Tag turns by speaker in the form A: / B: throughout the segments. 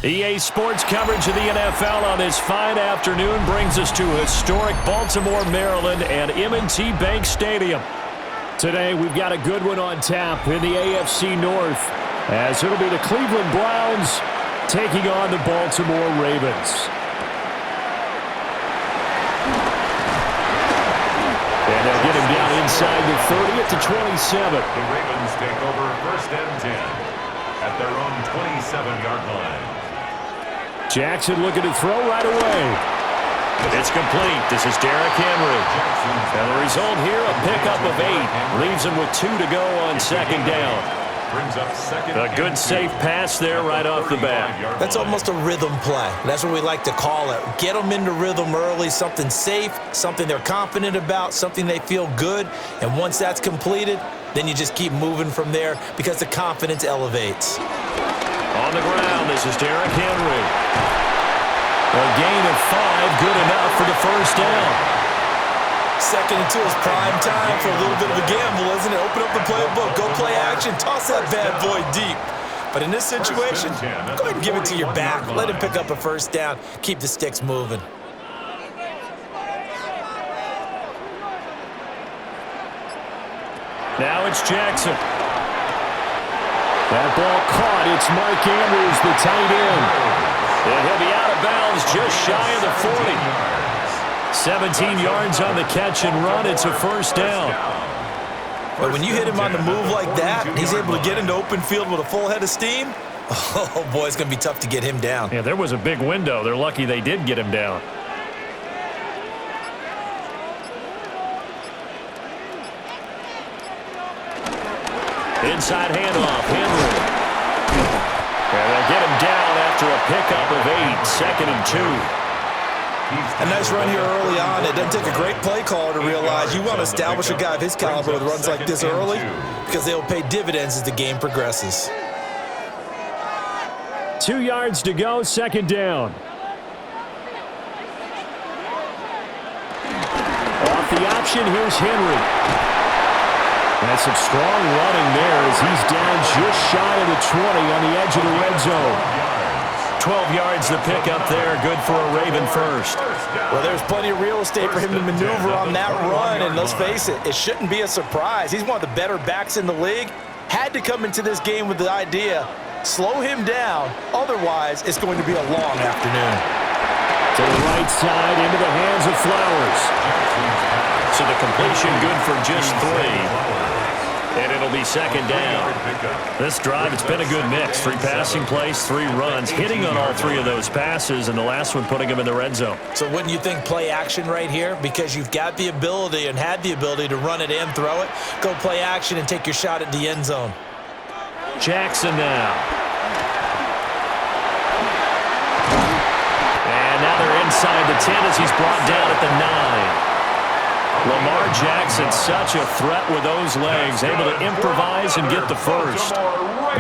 A: EA Sports coverage of the NFL on this fine afternoon brings us to historic Baltimore, Maryland and M&T Bank Stadium. Today we've got a good one on tap in the AFC North, as it'll be the Cleveland Browns taking on the Baltimore Ravens. And they'll get him down inside the 30 at the 27.
B: The Ravens take over 1st and 10 at their own 27-yard line.
A: Jackson looking to throw right away. It's complete. This is Derrick Henry. And the result here, a pickup of 8. Leaves him with 2 to go on 2nd down. A good safe pass there right off the bat.
C: That's almost a rhythm play. That's what we like to call it. Get them into rhythm early, something safe, something they're confident about, something they feel good. And once that's completed, then you just keep moving from there because the confidence elevates.
A: On the ground, this is Derrick Henry. A gain of 5, good enough for the 1st down.
C: 2nd and 2 is prime time for a little bit of a gamble, isn't it? Open up the playbook, go play action, toss that bad boy deep. But in this situation, go ahead and give it to your back. Let him pick up a 1st down. Keep the sticks moving.
A: Now it's Jackson. That ball caught. It's Mark Andrews, the tight end. And he'll be out of bounds just shy of the 40. 17 yards on the catch and run. It's a 1st down.
C: But when you hit him on the move like that, he's able to get into open field with a full head of steam. Oh, boy, it's going to be tough to get him down.
A: Yeah, there was a big window. They're lucky they did get him down. Inside handoff, Henry. And they'll get him down after a pickup of 8, 2nd and 2.
C: A nice run here early on. It doesn't take a great play caller to realize you want to establish a guy of his caliber with runs like this early because they will pay dividends as the game progresses.
A: 2 yards to go, 2nd down. Off the option, here's Henry. That's some strong running there as he's down just shy of the 20 on the edge of the red zone. 12 yards the pickup there, good for a Raven 1st.
C: Well, there's plenty of real estate for him to maneuver on that run, and let's face it, it shouldn't be a surprise. He's one of the better backs in the league. Had to come into this game with the idea, slow him down, otherwise it's going to be a long afternoon.
A: To the right side, into the hands of Flowers. So the completion good for just 3. And it'll be 2nd down. This drive, it's been a good mix. 3 passing plays, 3 runs, hitting on all 3 of those passes, and the last one putting him in the red zone.
C: So wouldn't you think play action right here? Because you've got the ability and had the ability to run it and throw it. Go play action and take your shot at the end zone.
A: Jackson now. And now they're inside the 10 as he's brought down at the 9. Lamar Jackson, such a threat with those legs, able to improvise and get the 1st.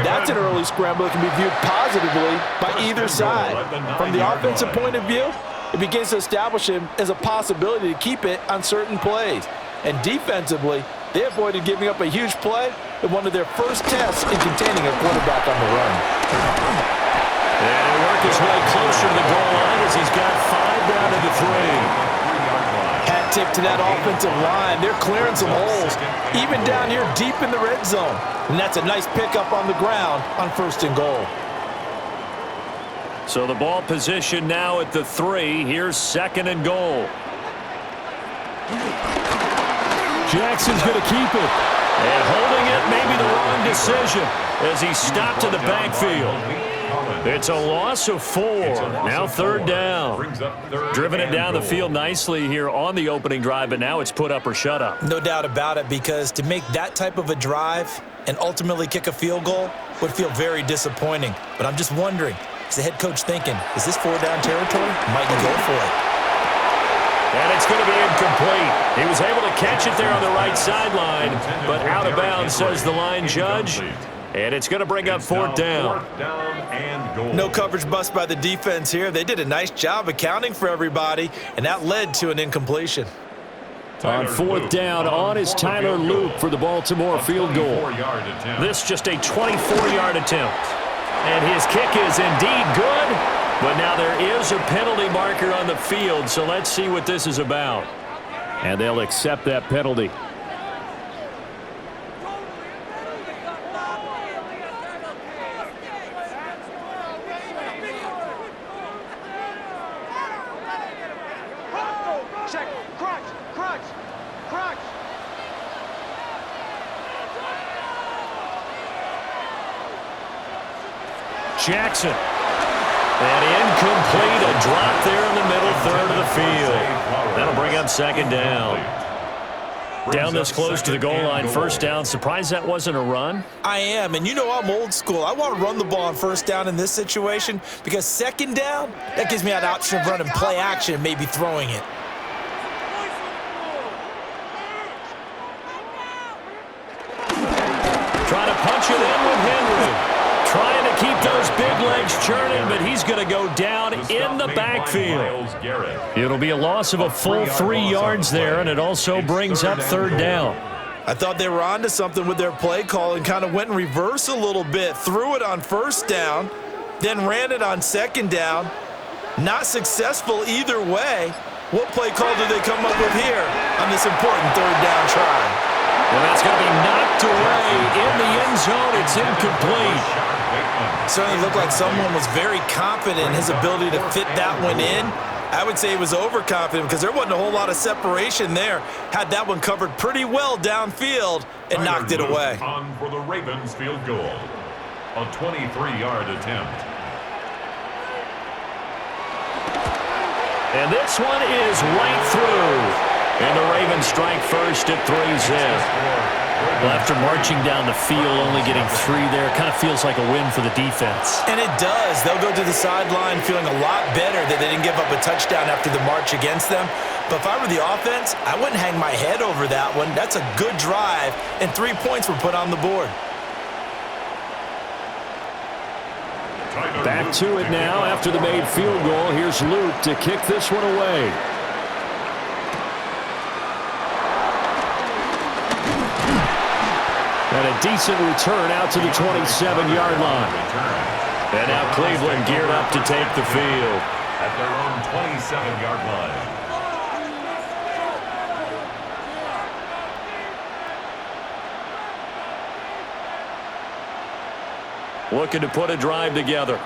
D: That's an early scramble that can be viewed positively by either side. From the offensive point of view, it begins to establish him as a possibility to keep it on certain plays. And defensively, they avoided giving up a huge play in one of their first tests in containing a quarterback on the run.
A: And he'll work his way closer to the goal line as he's got 5 down to the 3.
D: Hat tip to that offensive line. They're clearing some holes, even down here deep in the red zone. And that's a nice pickup on the ground on 1st and goal.
A: So the ball position now at the 3. Here's 2nd and goal. Jackson's going to keep it. And holding it may be the wrong decision as he stopped in the backfield. It's a loss of 4. Now 3rd down. Driven it down the field nicely here on the opening drive, but now it's put up or shut up.
C: No doubt about it, because to make that type of a drive and ultimately kick a field goal would feel very disappointing. But I'm just wondering, is the head coach thinking, is this 4-down territory? Might he go for it?
A: And it's going to be incomplete. He was able to catch it there on the right sideline, but out of bounds, says the line judge. And it's going to bring up 4th down.
C: No coverage bust by the defense here. They did a nice job accounting for everybody, and that led to an incompletion.
A: On 4th down, on is Tyler Luke for the Baltimore field goal. This just a 24-yard attempt. And his kick is indeed good, But now there is a penalty marker on the field, so let's see what this is about. And they'll accept that penalty. Jackson. And incomplete, a drop there in the middle third of the field. That'll bring up second down. Down this close to the goal line, first down. Surprised that wasn't a run?
C: I am, and you know I'm old school. I want to run the ball on first down in this situation because second down, that gives me that option of running play action and maybe throwing it.
A: Trying to punch it in with Henry. Trying to keep those big legs churning, but he's going to go down in the backfield. It'll be a loss of a full 3 yards there, and it also brings up third down.
C: I thought they were onto something with their play call and kind of went in reverse a little bit. Threw it on first down, then ran it on second down. Not successful either way. What play call do they come up with here on this important third down try?
A: Well, that's going to be knocked away in the end zone. It's incomplete.
C: Certainly looked like someone was very confident in his ability to fit that one in. I would say he was overconfident because there wasn't a whole lot of separation there. Had that one covered pretty well downfield and knocked it away.
B: On for the Ravens field goal. A 23-yard attempt.
A: And this one is right through. And the Ravens strike first at 3-zip. Well, after marching down the field, only getting 3 there, kind of feels like a win for the defense.
C: And it does. They'll go to the sideline feeling a lot better that they didn't give up a touchdown after the march against them. But if I were the offense, I wouldn't hang my head over that one. That's a good drive, and 3 points were put on the board.
A: Back to it now after the made field goal. Here's Luke to kick this one away. And a decent return out to the 27-yard line. And now Cleveland geared up to take the field.
B: At their own 27-yard line.
A: Looking to put a drive together.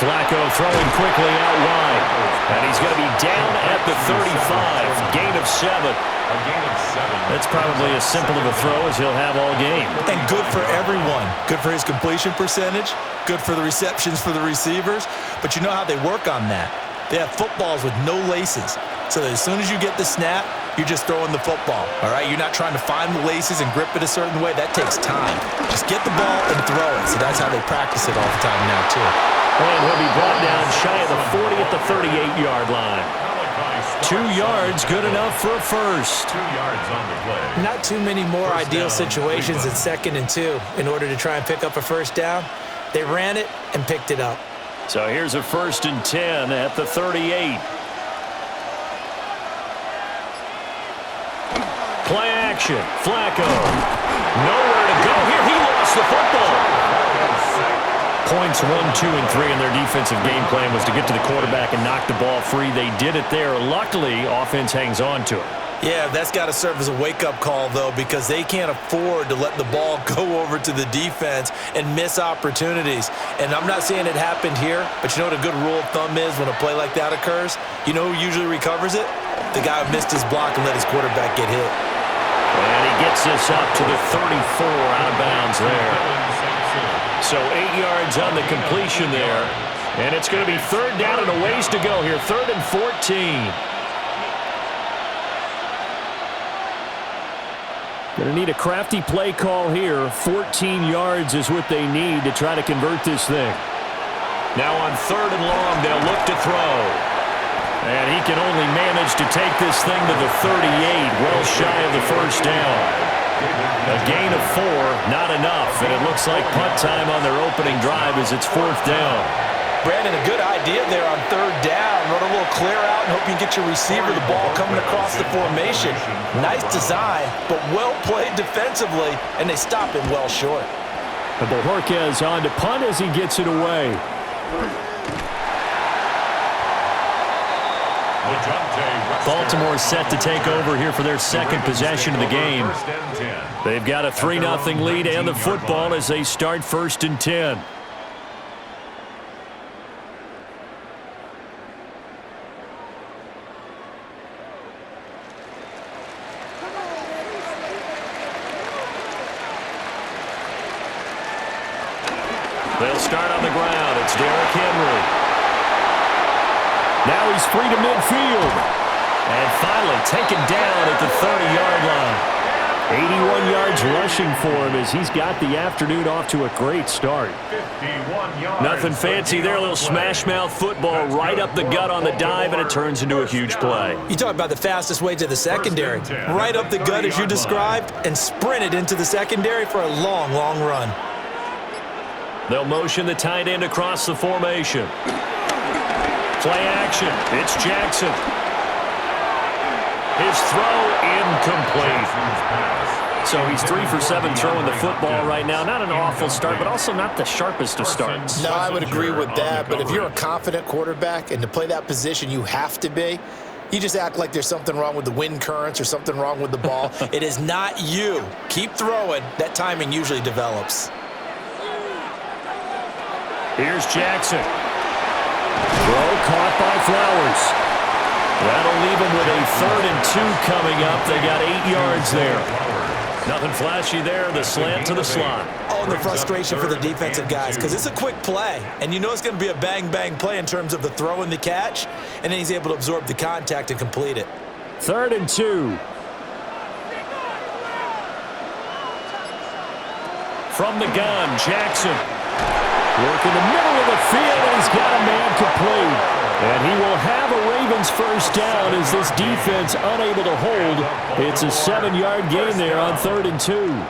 A: Flacco throwing quickly out wide. And he's going to be down at the 35. Gain of 7.
B: A gain of 7.
A: That's probably as simple of a throw as he'll have all game.
C: And good for everyone. Good for his completion percentage. Good for the receptions for the receivers. But you know how they work on that. They have footballs with no laces. So that as soon as you get the snap, you're just throwing the football. All right? You're not trying to find the laces and grip it a certain way. That takes time. Just get the ball and throw it. So that's how they practice it all the time now, too.
A: And he'll be brought down shy of the 40 at the 38-yard line. 2 yards, good enough for a first.
B: 2 yards on the play.
C: Not too many more ideal situations at 2nd and 2 in order to try and pick up a first down. They ran it and picked it up.
A: So here's a 1st and 10 at the 38. Play action. Flacco. Nowhere to go here. He lost the football. Points 1, 2, and 3 in their defensive game plan was to get to the quarterback and knock the ball free. They did it there. Luckily, offense hangs on to it.
C: Yeah, that's got to serve as a wake-up call, though, because they can't afford to let the ball go over to the defense and miss opportunities. And I'm not saying it happened here, but you know what a good rule of thumb is when a play like that occurs? You know who usually recovers it? The guy who missed his block and let his quarterback get hit.
A: And he gets this up to the 34 out of bounds there. So 8 yards on the completion there. And it's going to be 3rd down and a ways to go here. 3rd and 14. Going to need a crafty play call here. 14 yards is what they need to try to convert this thing. Now on 3rd and long, they'll look to throw. And he can only manage to take this thing to the 38, well shy of the first down. A gain of 4, not enough, and it looks like punt time on their opening drive as it's 4th down.
C: Brandon, a good idea there on third down. Run a little clear out and hope you can get your receiver the ball coming across the formation. Nice design, but well played defensively, and they stop him well short.
A: And Bojorquez on to punt as he gets it away. Baltimore set to take over here for their second possession of the game. They've got a 3-0 lead and the football as they start 1st and 10. They'll start on the ground. It's Derrick Henry. Now he's free to midfield. And finally taken down at the 30-yard line. 81 yards rushing for him as he's got the afternoon off to a great start. Nothing fancy there. A little smash mouth football right up the gut on the dive, and it turns into a huge play.
C: You talk about the fastest way to the secondary. Right up the gut as you described and sprinted into the secondary for a long, long run.
A: They'll motion the tight end across the formation. Play action. It's Jackson. His throw incomplete. So he's 3 for 7 throwing the football right now. Not an awful start, but also not the sharpest of starts.
E: No, I would agree with that. But if you're a confident quarterback and to play that position, you have to be. You just act like there's something wrong with the wind currents or something wrong with the ball.
C: It is not you. Keep throwing. That timing usually develops.
A: Here's Jackson. Throw caught by Flowers. That'll leave him with a 3rd and 2 coming up. They got 8 yards there. Nothing flashy there. The slant to the slot.
C: Oh, and the frustration for the defensive guys because it's a quick play. And you know it's going to be a bang-bang play in terms of the throw and the catch. And then he's able to absorb the contact and complete it.
A: 3rd and 2. From the gun, Jackson. Work in the middle of the field, and he's got a man complete. And he will have a Ravens first down as this defense unable to hold. It's a 7-yard gain there on 3rd and 2.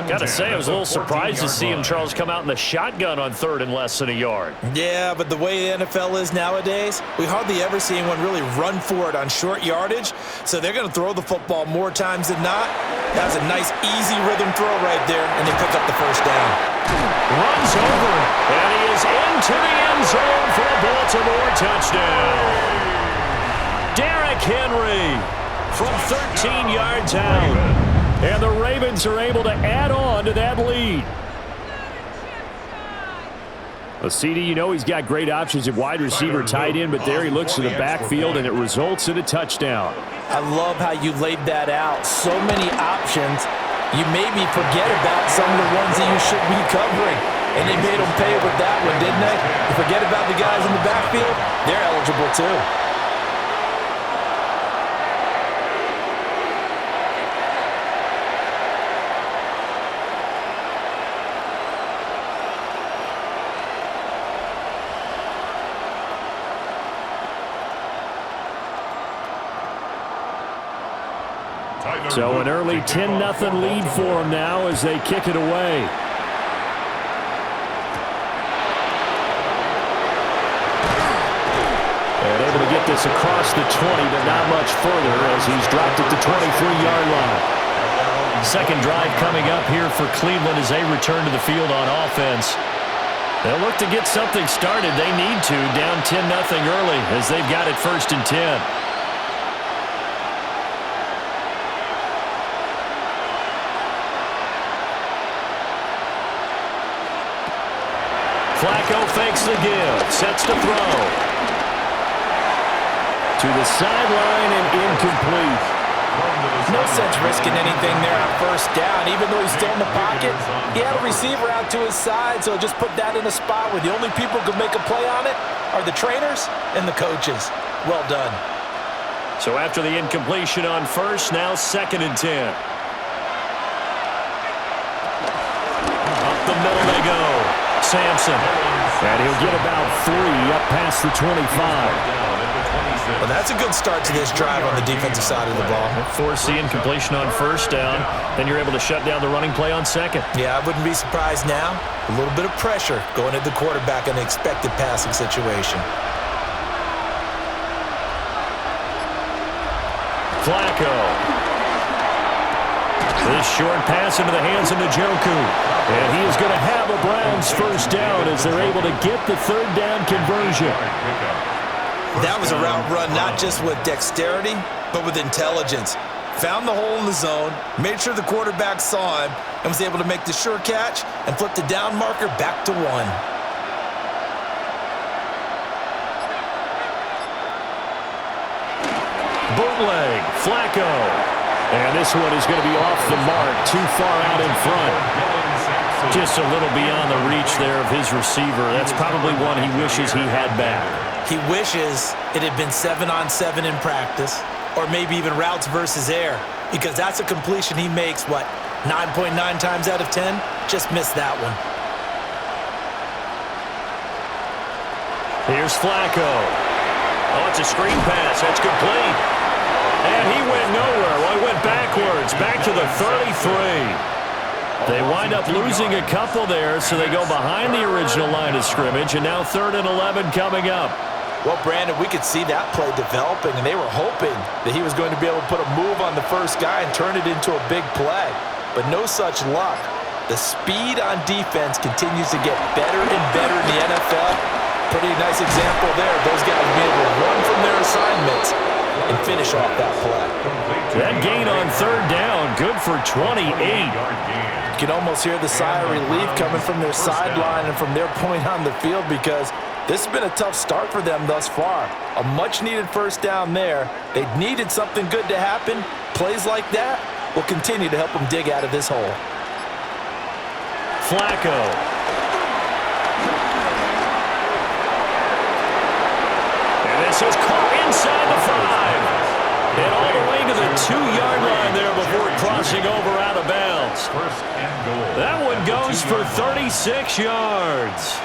A: Got to say, I was a little surprised to see him, Charles, come out in the shotgun on 3rd and less than a yard.
C: Yeah, but the way the NFL is nowadays, we hardly ever see anyone really run for it on short yardage. So they're going to throw the football more times than not. That was a nice, easy rhythm throw right there, and they pick up the first down.
A: Runs over, and he is into the end zone for a Baltimore touchdown. Derrick Henry from 13 yards out. And the Ravens are able to add on to that lead. Well, CD, you know he's got great options at wide receiver, tight end, but there he looks to the backfield, and it results in a touchdown.
C: I love how you laid that out. So many options. You maybe forget about some of the ones that you should be covering. And they made them pay with that one, didn't they? You forget about the guys in the backfield. They're eligible too.
A: So an early 10-0 lead for them now as they kick it away. And able to get this across the 20, but not much further as he's dropped at the 23-yard line. Second drive coming up here for Cleveland as they return to the field on offense. They'll look to get something started. They need to, down 10-0 early as they've got it 1st and 10. Flacco fakes the give, sets to throw. To the sideline and incomplete.
C: No sense risking anything there on first down. Even though he's still in the pocket, he had a receiver out to his side, so just put that in a spot where the only people who can make a play on it are the trainers and the coaches. Well done.
A: So after the incompletion on first, now 2nd and 10. Up the middle they go. Sampson. And he'll get about 3 up past the 25.
C: Well, that's a good start to this drive on the defensive side of the ball.
A: Foreseeing completion on first down. Then you're able to shut down the running play on second.
C: Yeah, I wouldn't be surprised now. A little bit of pressure going at the quarterback in an expected passing situation.
A: Flacco. This short pass into the hands of Njoku. And he is going to have a Browns first down as they're able to get the third down conversion.
C: That was a route run not just with dexterity, but with intelligence. Found the hole in the zone, made sure the quarterback saw him, and was able to make the sure catch and flip the down marker back to 1.
A: Bootleg, Flacco. And this one is going to be off the mark, too far out in front. Just a little beyond the reach there of his receiver. That's probably one he wishes he had back.
C: He wishes it had been 7-on-7 in practice, or maybe even routes versus air, because that's a completion he makes, 9.9 times out of 10? Just missed that one.
A: Here's Flacco. Oh, it's a screen pass. That's complete. And he went nowhere. Well, he went backwards, back to the 33. They wind up losing a couple there, so they go behind the original line of scrimmage, and now 3rd and 11 coming up.
C: Well, Brandon, we could see that play developing, and they were hoping that he was going to be able to put a move on the first guy and turn it into a big play. But no such luck. The speed on defense continues to get better and better in the NFL. Pretty nice example there. Those guys being able to run from their assignments and finish off that play.
A: That gain on 3rd down, good for 28.
C: You can almost hear the sigh of relief coming from their sideline and from their point on the field, because this has been a tough start for them thus far. A much-needed first down there. They needed something good to happen. Plays like that will continue to help them dig out of this hole.
A: Flacco. And this is caught inside the 5. And all the way to the 2-yard line there before crossing over out of bounds. That one goes for 36 yards.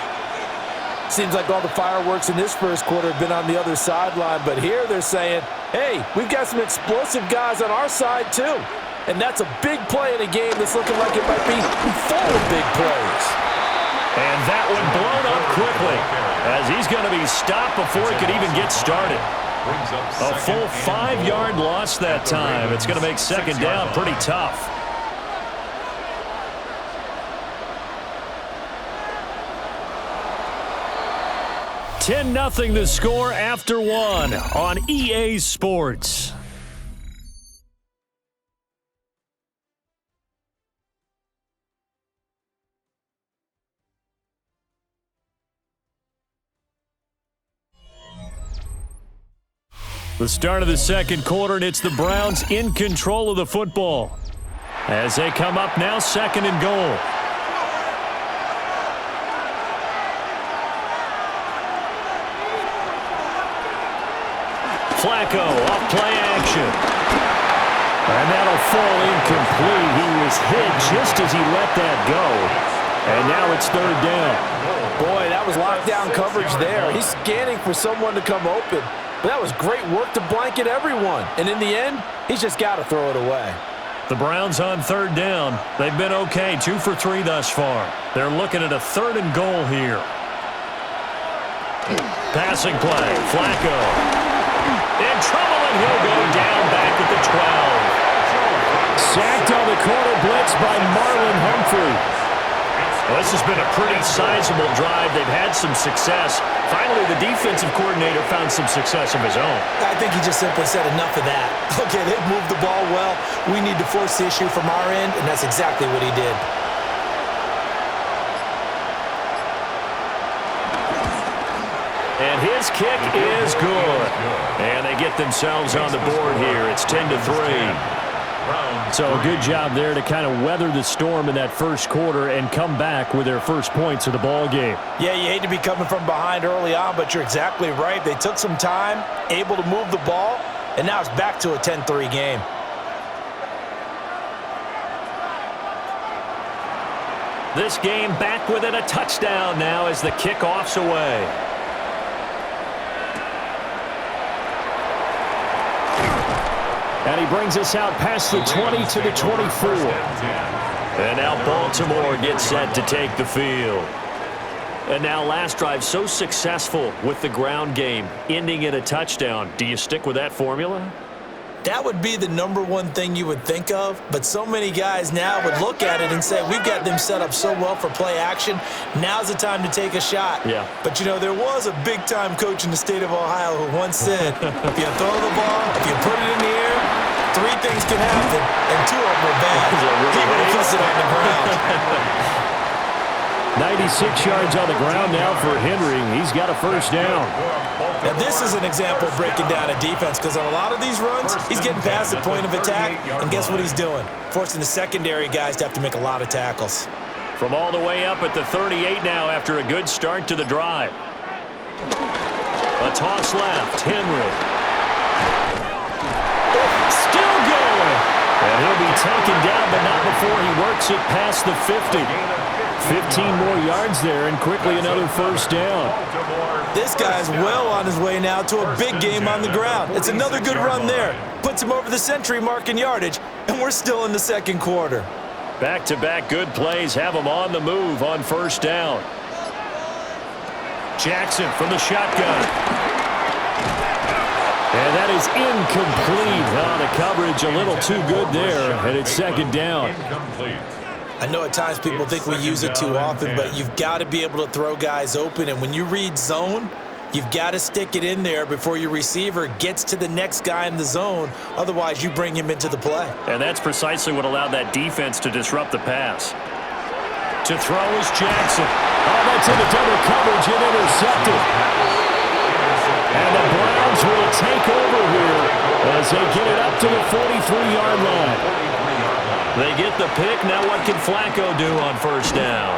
D: Seems like all the fireworks in this first quarter have been on the other sideline, but here they're saying, hey, we've got some explosive guys on our side too. And that's a big play in a game that's looking like it might be full of big plays.
A: And that one blown up quickly as he's going to be stopped before he could even get started. A full 5-yard loss that time. It's going to make second down pretty tough. $10-0 the score after 1 on EA Sports. The start of the second quarter, and it's the Browns in control of the football as they come up now 2nd and goal. Flacco off play action. And that'll fall incomplete. He was hit just as he let that go. And now it's 3rd down.
D: Boy, that was lockdown coverage there. He's scanning for someone to come open. But that was great work to blanket everyone. And in the end, he's just got to throw it away.
A: The Browns on 3rd down. They've been okay, 2 for 3 thus far. They're looking at a 3rd and goal here. Passing play, Flacco. In trouble, and he'll go down back at the 12. Sacked on the corner blitz by Marlon Humphrey. Well, this has been a pretty sizable drive. They've had some success. Finally, the defensive coordinator found some success of his own.
C: I think he just simply said enough of that. Okay, they've moved the ball well. We need to force the issue from our end, and that's exactly what he did.
A: And his kick is good. And they get themselves on the board here. It's 10-3. So a good job there to kind of weather the storm in that first quarter and come back with their first points of the ball game.
C: Yeah, you hate to be coming from behind early on, but you're exactly right. They took some time, able to move the ball, and now it's back to a 10-3 game.
A: This game back within a touchdown now as the kickoff's away. And he brings us out past the 20 to the 24. And now Baltimore gets set to take the field. And now last drive so successful with the ground game, ending in a touchdown. Do you stick with that formula?
C: That would be the number one thing you would think of, but so many guys now would look at it and say, we've got them set up so well for play action, now's the time to take a shot.
A: Yeah.
C: But, you know, there was a big-time coach in the state of Ohio who once said, if you throw the ball, if you put it in the air, 3 things can happen, and 2 of them are bad. He would have kissed it on the ground.
A: 96 yards on the ground now for Henry. He's got a first down.
C: Now, this is an example of breaking down a defense because on a lot of these runs, he's getting past the point of attack, and guess what he's doing? Forcing the secondary guys to have to make a lot of tackles.
A: From all the way up at the 38 now after a good start to the drive. A toss left, Henry. Still going. And he'll be taken down, but not before he works it past the 50. 15 more yards there, and quickly another first down.
C: This guy's well on his way now to a big game on the ground. It's another good run there. Puts him over the century mark in yardage, and we're still in the second quarter.
A: Back-to-back good plays have him on the move on first down. Jackson from the shotgun. And that is incomplete. Oh, the coverage a little too good there, and it's second down.
C: I know at times people think we use it too often, but you've got to be able to throw guys open. And when you read zone, you've got to stick it in there before your receiver gets to the next guy in the zone. Otherwise, you bring him into the play.
A: And that's precisely what allowed that defense to disrupt the pass. To throw is Jackson. Oh, that's into double coverage and intercepted. And the Browns will take over here as they get it up to the 43-yard line. They get the pick. Now what can Flacco do on first down?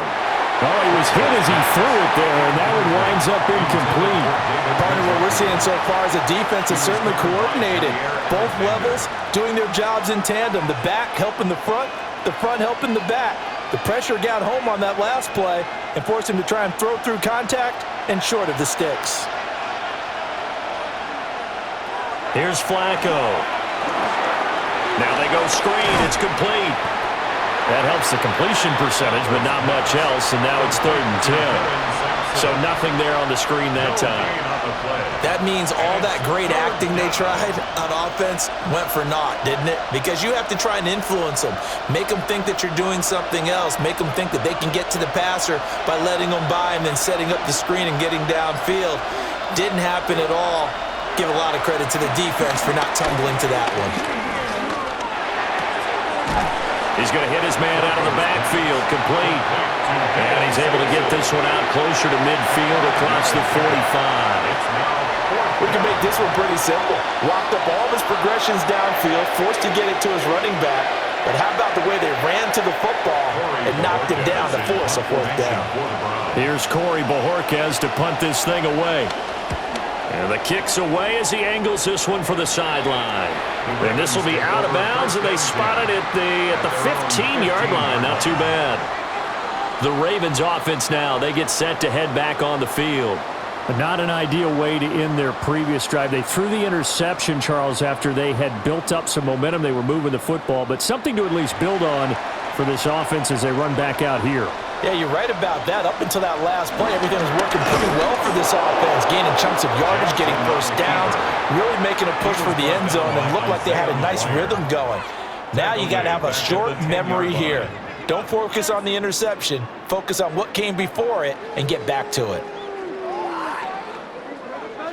D: Oh, he was hit as he threw it there, and that one winds up incomplete. Partner, what we're seeing so far is the defense is certainly coordinated. Both levels doing their jobs in tandem. The back helping the front helping the back. The pressure got home on that last play and forced him to try and throw through contact and short of the sticks.
A: Here's Flacco. Now they go screen. It's complete. That helps the completion percentage, but not much else, and now it's 3rd and 10. So nothing there on the screen that time.
C: That means all that great acting they tried on offense went for naught, didn't it? Because you have to try and influence them. Make them think that you're doing something else. Make them think that they can get to the passer by letting them by and then setting up the screen and getting downfield. Didn't happen at all. Give a lot of credit to the defense for not tumbling to that one.
A: He's going to hit his man out of the backfield, complete. And he's able to get this one out closer to midfield across the 45.
D: We can make this one pretty simple. Locked up all of his progressions downfield, forced to get it to his running back. But how about the way they ran to the football and knocked him down to force a 4th down?
A: Here's Corey Bojorquez to punt this thing away. And the kick's away as he angles this one for the sideline. And this will be out of bounds, and they spot it at the 15-yard line. Not too bad. The Ravens offense now, they get set to head back on the field.
F: But not an ideal way to end their previous drive. They threw the interception, Charles, after they had built up some momentum. They were moving the football, but something to at least build on for this offense as they run back out here.
C: Yeah, you're right about that. Up until that last play, everything was working pretty well for this offense. Gaining chunks of yardage, getting first downs, really making a push for the end zone, and looked like they had a nice rhythm going. Now you got to have a short memory here. Don't focus on the interception. Focus on what came before it and get back to it.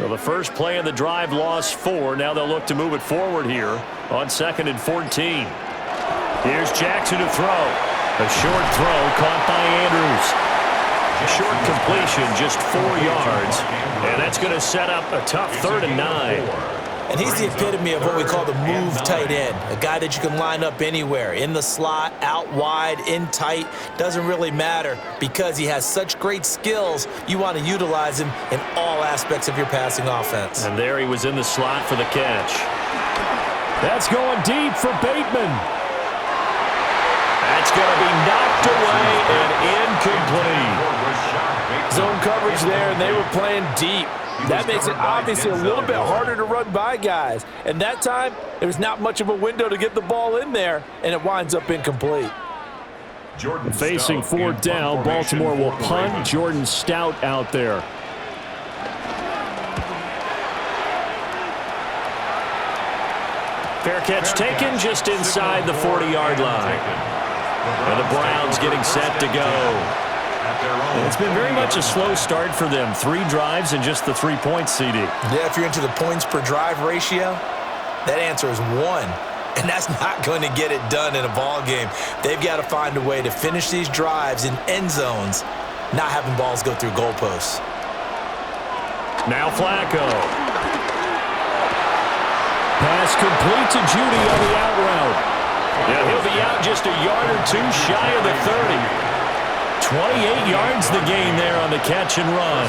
A: So the first play of the drive lost 4. Now they'll look to move it forward here on 2nd and 14. Here's Jackson to throw. A short throw caught by Andrews. A short completion, just 4 yards. And that's going to set up a tough 3rd and 9.
C: And he's the epitome of what we call the move tight end. A guy that you can line up anywhere. In the slot, out wide, in tight. Doesn't really matter because he has such great skills. You want to utilize him in all aspects of your passing offense.
A: And there he was in the slot for the catch.
F: That's going deep for Bateman.
A: That's going to be knocked away and incomplete.
C: Zone
D: coverage there, and they were playing deep. That makes it obviously a little bit harder to run by guys. And that time, there was not much of a window to get the ball in there, and it winds up incomplete.
A: Facing fourth down, Baltimore will punt. Jordan Stout out there. Fair catch taken just inside the 40-yard line. And the Browns getting set to go. It's been very much a slow start for them. 3 drives and just the 3 points, CD.
C: Yeah, if you're into the points per drive ratio, that answer is 1. And that's not going to get it done in a ball game. They've got to find a way to finish these drives in end zones, not having balls go through goalposts.
A: Now Flacco. Pass complete to Judy on the out route. Yeah, he'll be out just a yard or 2 shy of the 30. 28 yards the gain there on the catch and run.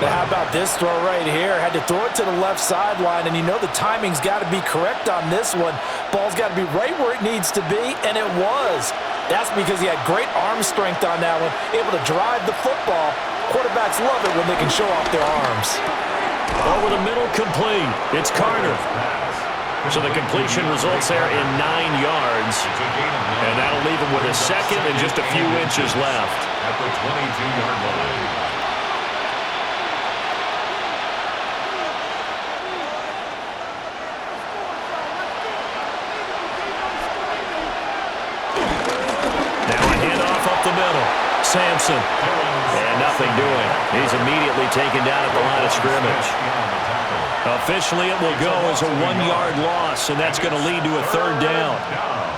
C: Now how about this throw right here? Had to throw it to the left sideline, and you know the timing's got to be correct on this one. Ball's got to be right where it needs to be, and it was. That's because he had great arm strength on that one, able to drive the football. Quarterbacks love it when they can show off their arms.
A: Over the middle, complete. It's Carter. So the completion results there in 9 yards. And that'll leave him with a second and just a few inches left.
B: At the 22-yard line.
A: Now a handoff up the middle. Sampson. And nothing doing. He's immediately taken down at the line of scrimmage. Officially, it will go as a 1-yard loss, and that's going to lead to a 3rd down.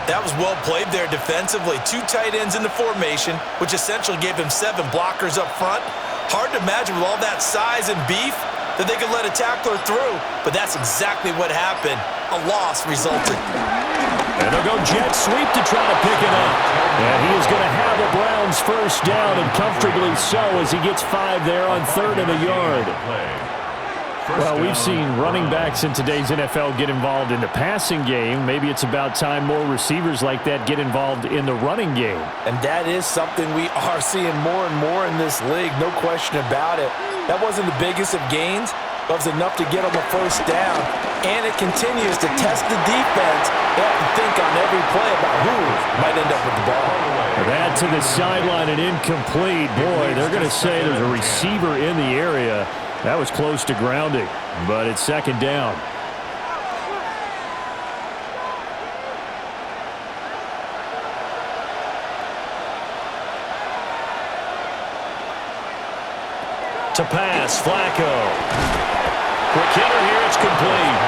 C: That was well played there defensively. 2 tight ends in the formation, which essentially gave him 7 blockers up front. Hard to imagine with all that size and beef that they could let a tackler through, but that's exactly what happened. A loss resulted.
A: And they'll go jet sweep to try to pick it up. And he is going to have a Browns 1st down, and comfortably so as he gets 5 there on 3rd and a yard. Well, we've seen running backs in today's NFL get involved in the passing game. Maybe it's about time more receivers like that get involved in the running game.
C: And that is something we are seeing more and more in this league, no question about it. That wasn't the biggest of gains, but it was enough to get them a 1st down. And it continues to test the defense. They have to think on every play about who might end up with the ball.
A: That to the sideline and incomplete. Boy, they're going to say there's a receiver in the area. That was close to grounding, but it's 2nd down. To pass, Flacco. Quick hitter here, it's complete.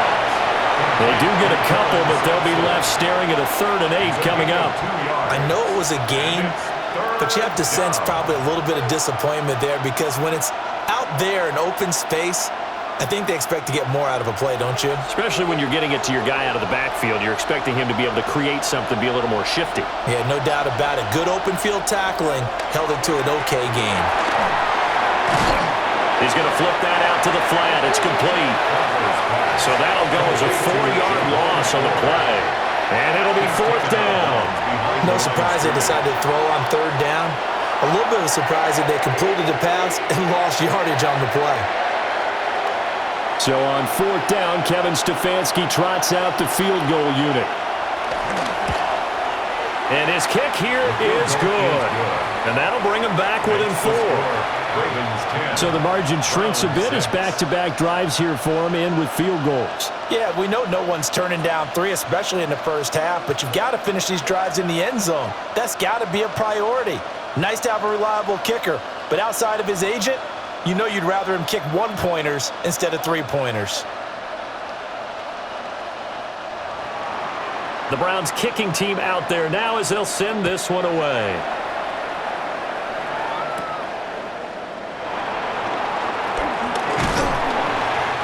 A: They do get a couple, but they'll be left staring at a 3rd and 8 coming up.
C: I know it was a gain, but you have to sense probably a little bit of disappointment there because when it's out there in open space, I think they expect to get more out of a play, don't you?
A: Especially when you're getting it to your guy out of the backfield. You're expecting him to be able to create something, be a little more shifty.
C: Yeah, no doubt about it. Good open field tackling held it to an okay gain.
A: He's going to flip that out to the flat. It's complete. So that'll go as a 4-yard loss on the play. And it'll be 4th down.
C: No surprise they decided to throw on 3rd down. A little bit of a surprise that they completed the pass and lost yardage on the play.
A: So on 4th down, Kevin Stefanski trots out the field goal unit. And his kick here is good. And that'll bring him back within 4. So the margin shrinks a bit as back-to-back drives here for him, and with field goals.
C: Yeah, we know no one's turning down 3, especially in the 1st half, but you've got to finish these drives in the end zone. That's got to be a priority. Nice to have a reliable kicker, but outside of his agent, you know you'd rather him kick 1-pointers instead of 3-pointers.
A: The Browns kicking team out there now as they'll send this one away.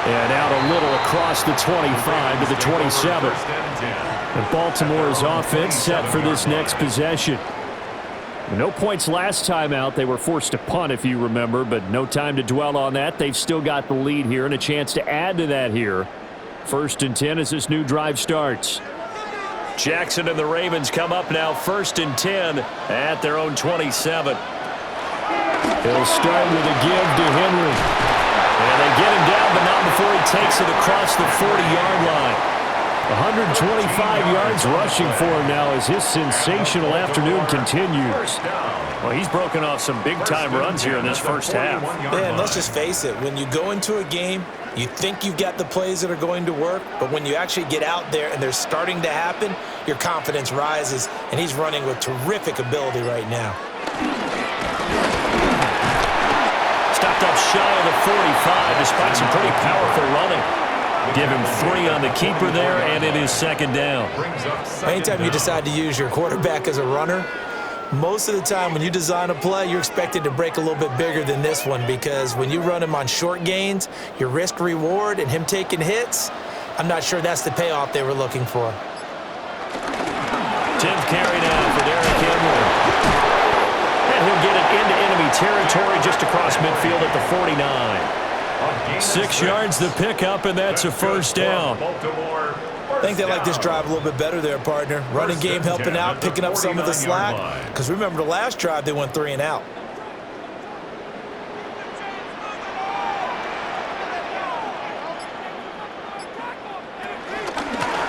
A: And out a little across the 25 to the 27. And Baltimore's offense set for this next possession. No points last time out. They were forced to punt, if you remember, but no time to dwell on that. They've still got the lead here and a chance to add to that here. 1st and 10 as this new drive starts. Jackson and the Ravens come up now 1st and 10 at their own 27. He'll start with a give to Henry. And they get him down, but not before he takes it across the 40-yard line. 125 yards rushing for him now as his sensational afternoon continues. Well, he's broken off some big-time runs here in this first half.
C: And let's just face it, when you go into a game, you think you've got the plays that are going to work, but when you actually get out there and they're starting to happen, your confidence rises, and he's running with terrific ability right now.
A: Stopped up shy of the 45 despite some pretty powerful running. Give him 3 on the keeper there, and it is second down.
C: Anytime you decide to use your quarterback as a runner, most of the time when you design a play, you're expected to break a little bit bigger than this one, because when you run him on short gains, your risk-reward and him taking hits, I'm not sure that's the payoff they were looking for.
A: 10th carry now for Derrick Henry. And he'll get it into enemy territory just across midfield at the 49. 6 yards the pickup, and that's a first down.
C: I think they like this drive a little bit better there, partner. Running game helping out, picking up some of the slack. Because remember, the last drive, they went 3 and out.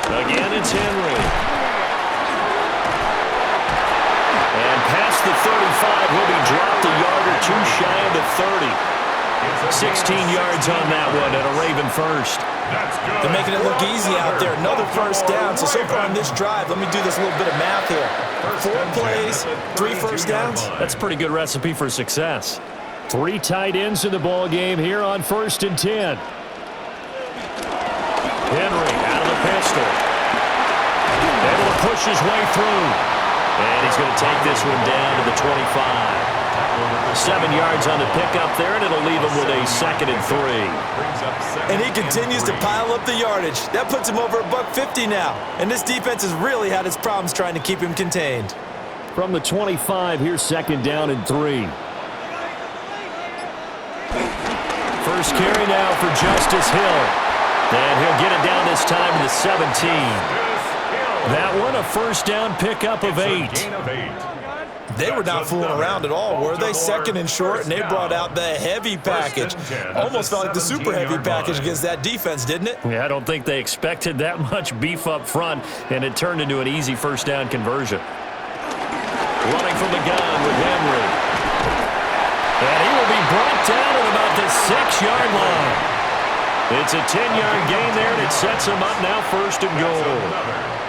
A: Again, it's Henry. And past the 35, he'll be dropped a yard or 2 shy of the 30. 16 yards on that one, and a Raven first.
C: They're making it look easy out there. Another first down. So far on this drive, let me do this little bit of math here. 4 plays, 3 first downs.
A: That's a pretty good recipe for success. 3 tight ends in the ball game here on 1st and 10. Henry out of the pistol. Able to push his way through. And he's going to take this one down to the 25. 7 yards on the pickup there, and it'll leave him with a 2nd and 3.
C: And he continues to pile up the yardage. That puts him over $150 now. And this defense has really had its problems trying to keep him contained.
A: From the 25, here's 2nd down and 3. First carry now for Justice Hill. And he'll get it down this time to the 17. That one, a first down pickup of 8.
C: They were not fooling around at all, were they? 2nd and short, and they brought out the heavy package. Almost felt like the super heavy package against that defense, didn't it?
A: Yeah, I don't think they expected that much beef up front, and it turned into an easy first down conversion. Running from the gun with Henry. And he will be brought down at about the 6-yard line. It's a 10-yard gain there, and it sets him up now 1st and goal.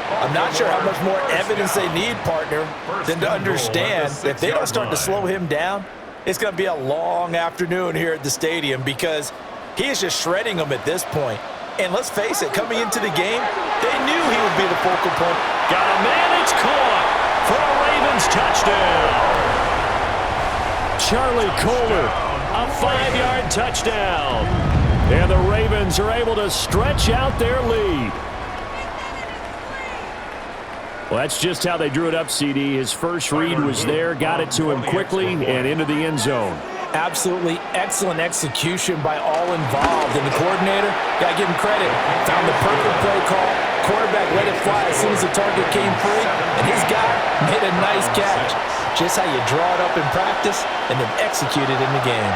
C: I'm not sure how much more evidence they need, partner, than to understand that if they don't start to slow him down, it's going to be a long afternoon here at the stadium, because he is just shredding them at this point. And let's face it, coming into the game, they knew he would be the focal point.
A: Got a man, it's caught for a Ravens touchdown. Charlie Kohler, a 5-yard touchdown. And the Ravens are able to stretch out their lead. Well, that's just how they drew it up, CD. His first read was there, got it to him quickly, and into the end zone.
C: Absolutely excellent execution by all involved. And the coordinator, got to give him credit, found the perfect play call. Quarterback let it fly as soon as the target came free, and his guy made a nice catch. Just how you draw it up in practice and then execute it in the game.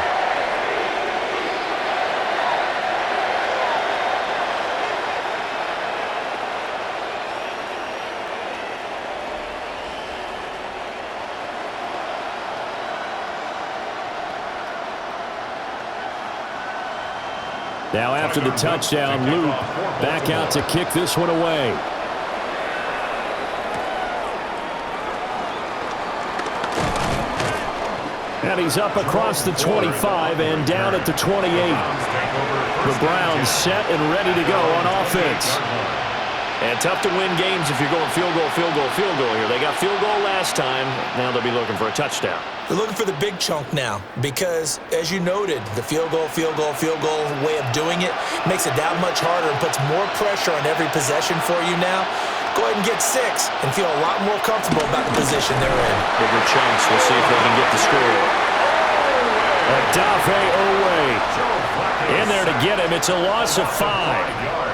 A: Now after the touchdown, Luke back out to kick this one away. And he's up across the 25 and down at the 28. The Browns set and ready to go on offense. And tough to win games if you're going field goal, field goal, field goal here. They got field goal last time. Now they'll be looking for a touchdown.
C: They're looking for the big chunk now because, as you noted, the field goal way of doing it makes it that much harder and puts more pressure on every possession for you now. Go ahead and get 6 and feel a lot more comfortable about the position they're in.
A: Bigger chunks. We'll see if they can get the score. Adafe Owe in there to get him. It's a loss of 5.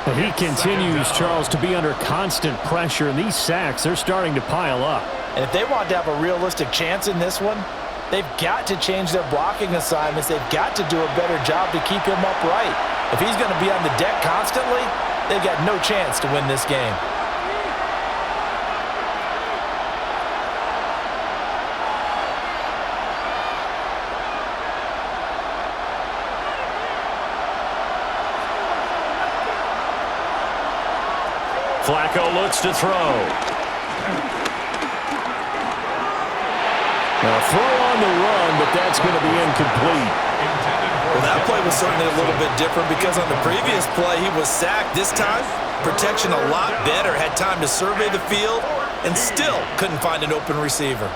A: But he continues, Charles, to be under constant pressure, and these sacks, they're starting to pile up.
C: And if they want to have a realistic chance in this one, They've got to change their blocking assignments. They've got to do a better job to keep him upright. If he's going to be on the deck constantly, they've got no chance to win this game.
A: Flacco looks to throw. A throw on the run, but that's going to be incomplete.
C: Well, that play was certainly a little bit different because on the previous play, he was sacked. This time, protection a lot better. Had time to survey the field and still couldn't find an open receiver.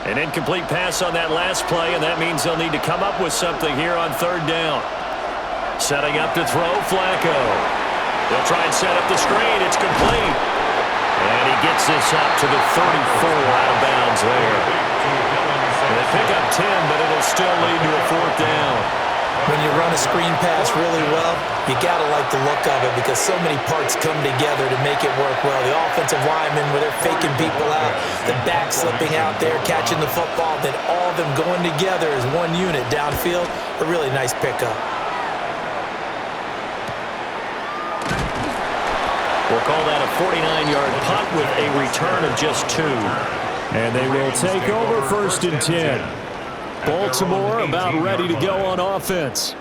A: An incomplete pass on that last play, and that means they'll need to come up with something here on third down. Setting up to throw, Flacco. They'll try and set up the screen. It's complete. And he gets this up to the 34 out of bounds there. They pick up 10, but it'll still lead to a fourth down.
C: When you run a screen pass really well, you got to like the look of it because so many parts come together to make it work well. The offensive linemen, where they're faking people out, the back slipping out there, catching the football, then all of them going together as one unit downfield. A really nice pickup.
A: We'll call that a 49-yard punt with a return of just 2.
F: And they will take over first and 10.
A: Baltimore about ready to go on offense.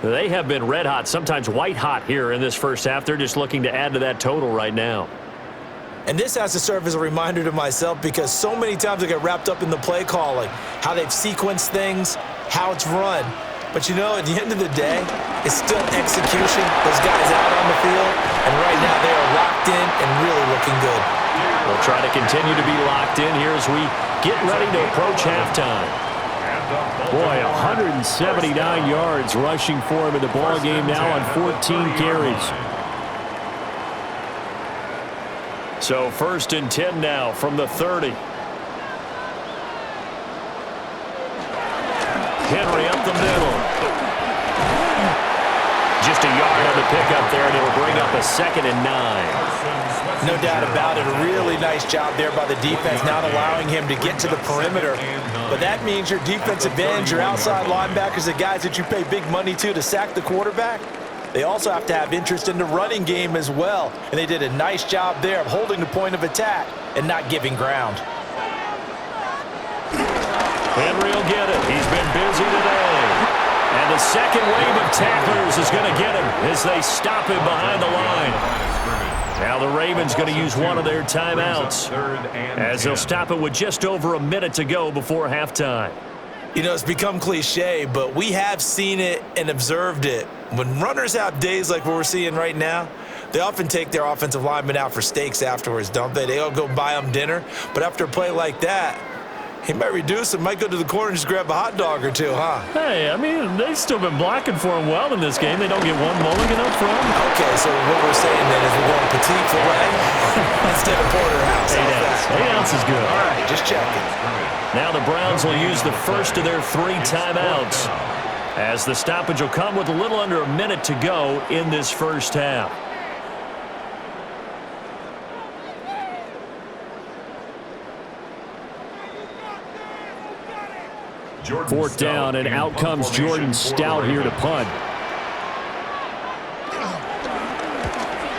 A: They have been red hot, sometimes white hot here in this first half. They're just looking to add to that total right now.
C: And this has to serve as a reminder to myself because so many times I get wrapped up in the play calling, how they've sequenced things, how it's run. But, you know, at the end of the day, it's still execution. Those guys out on the field, and right now they are locked in and really looking good.
A: We'll try to continue to be locked in here as we get ready to approach halftime.
F: Boy, 179 yards rushing for him in the ball game now on 14 carries.
A: So first and 10 now from the 30. Henry up the middle. Just a yard on the pickup there, and it'll bring up a 2nd and 9.
C: No doubt about it. A really nice job there by the defense, not allowing him to get to the perimeter. But that means your defensive ends, your outside linebackers, the guys that you pay big money to sack the quarterback, they also have to have interest in the running game as well. And they did a nice job there of holding the point of attack and not giving ground.
A: Henry will get it. He's been busy today. And the second wave of tacklers is going to get him as they stop him behind the line. Now the Ravens going to use one of their timeouts as they'll stop it with just over a minute to go before halftime.
C: You know, it's become cliche, but we have seen it and observed it. When runners have days like what we're seeing right now, they often take their offensive linemen out for steaks afterwards, don't they? They all go buy them dinner. But after a play like that, he might reduce it, might go to the corner and just grab a hot dog or two, huh?
F: Hey, I mean, they've still been blocking for him well in this game. They don't get one mulligan up front.
C: Okay, so what we're saying then is we're going petite filet instead of porterhouse.
F: 8 ounce is good.
C: All right, just checking.
A: Now the Browns will use the first of their 3 timeouts as the stoppage will come with a little under a minute to go in this first half.
F: Fourth down, and out comes Jordan Stout here to punt.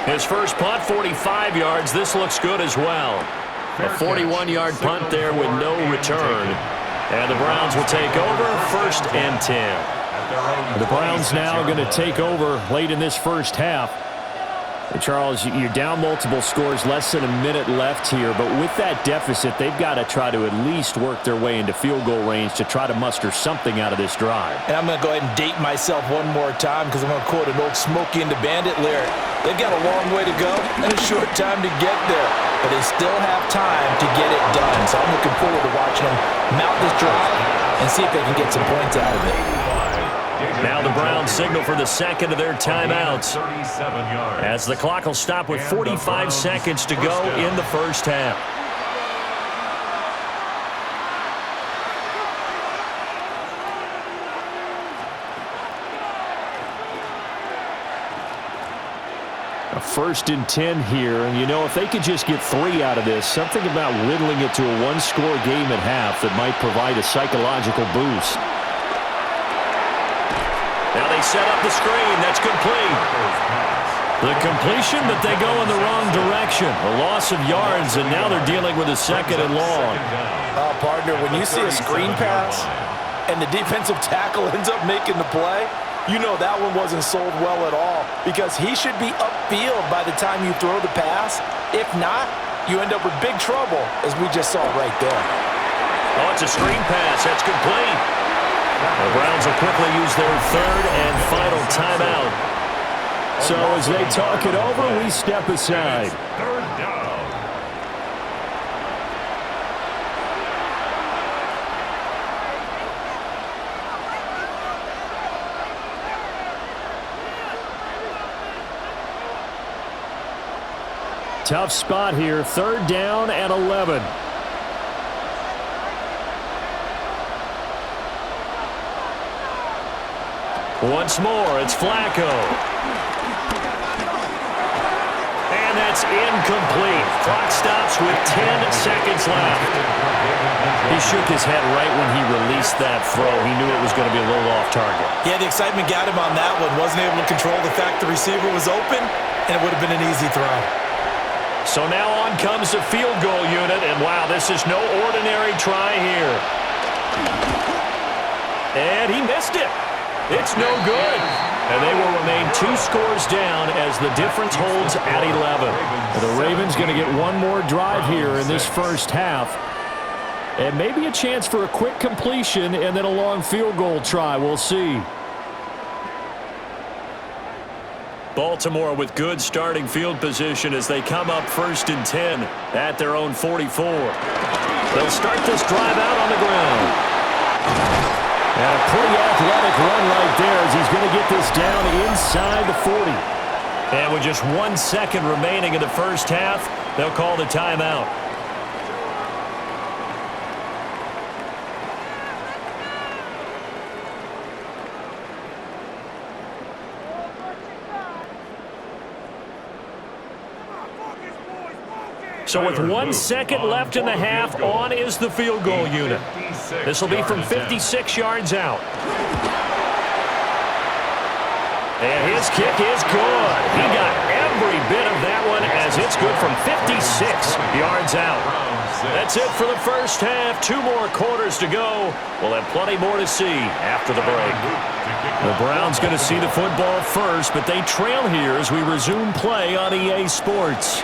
A: His first punt, 45 yards. This looks good as well. A 41-yard punt there with no return. And the Browns will take over first and 10.
F: The Browns now going to take over late in this first half. And Charles, you're down multiple scores, less than a minute left here. But with that deficit, they've got to try to at least work their way into field goal range to try to muster something out of this drive.
C: And I'm going to go ahead and date myself one more time because I'm going to quote an old Smokey and the Bandit lyric. They've got a long way to go and a short time to get there. But they still have time to get it done. So I'm looking forward to watching them mount this drive and see if they can get some points out of it.
A: Now the Browns signal for the second of their timeouts as the clock will stop with 45 seconds to go in the first half.
F: 1st and 10 here, and you know, if they could just get 3 out of this, something about whittling it to a one-score game at half that might provide a psychological boost.
A: Now they set up the screen. That's complete. The completion, but they go in the wrong direction. A loss of yards, and now they're dealing with a 2nd and long.
C: Partner, when you see a screen pass and the defensive tackle ends up making the play, you know that one wasn't sold well at all, because he should be upfield by the time you throw the pass. If not, you end up with big trouble, as we just saw right there.
A: Oh, it's a screen pass. That's complete. The Browns will quickly use their 3rd and final timeout.
F: So as they talk it over, we step aside.
B: 3rd down.
F: Tough spot here, 3rd down and 11.
A: Once more, it's Flacco. And that's incomplete. Clock stops with 10 seconds left. He shook his head right when he released that throw. He knew it was going to be a little off target.
C: Yeah, the excitement got him on that one. Wasn't able to control the fact the receiver was open, and it would have been an easy throw.
A: So now on comes the field goal unit, and wow, this is no ordinary try here. And he missed it. It's no good. And they will remain 2 scores down as the difference holds at 11.
F: The Ravens going to get one more drive here in this first half. And maybe a chance for a quick completion and then a long field goal try. We'll see.
A: Baltimore with good starting field position as they come up 1st and 10 at their own 44. They'll start this drive out on the ground.
F: And a pretty athletic run right there as he's going to get this down inside the 40.
A: And with just 1 second remaining in the first half, they'll call the timeout. So with 1 second left in the half, on is the field goal unit. This will be from 56 yards out. And his kick is good. He got every bit of that one as it's good from 56 yards out. That's it for the first half. 2 more quarters to go. We'll have plenty more to see after the break.
F: The Browns going to see the football first, but they trail here as we resume play on EA Sports.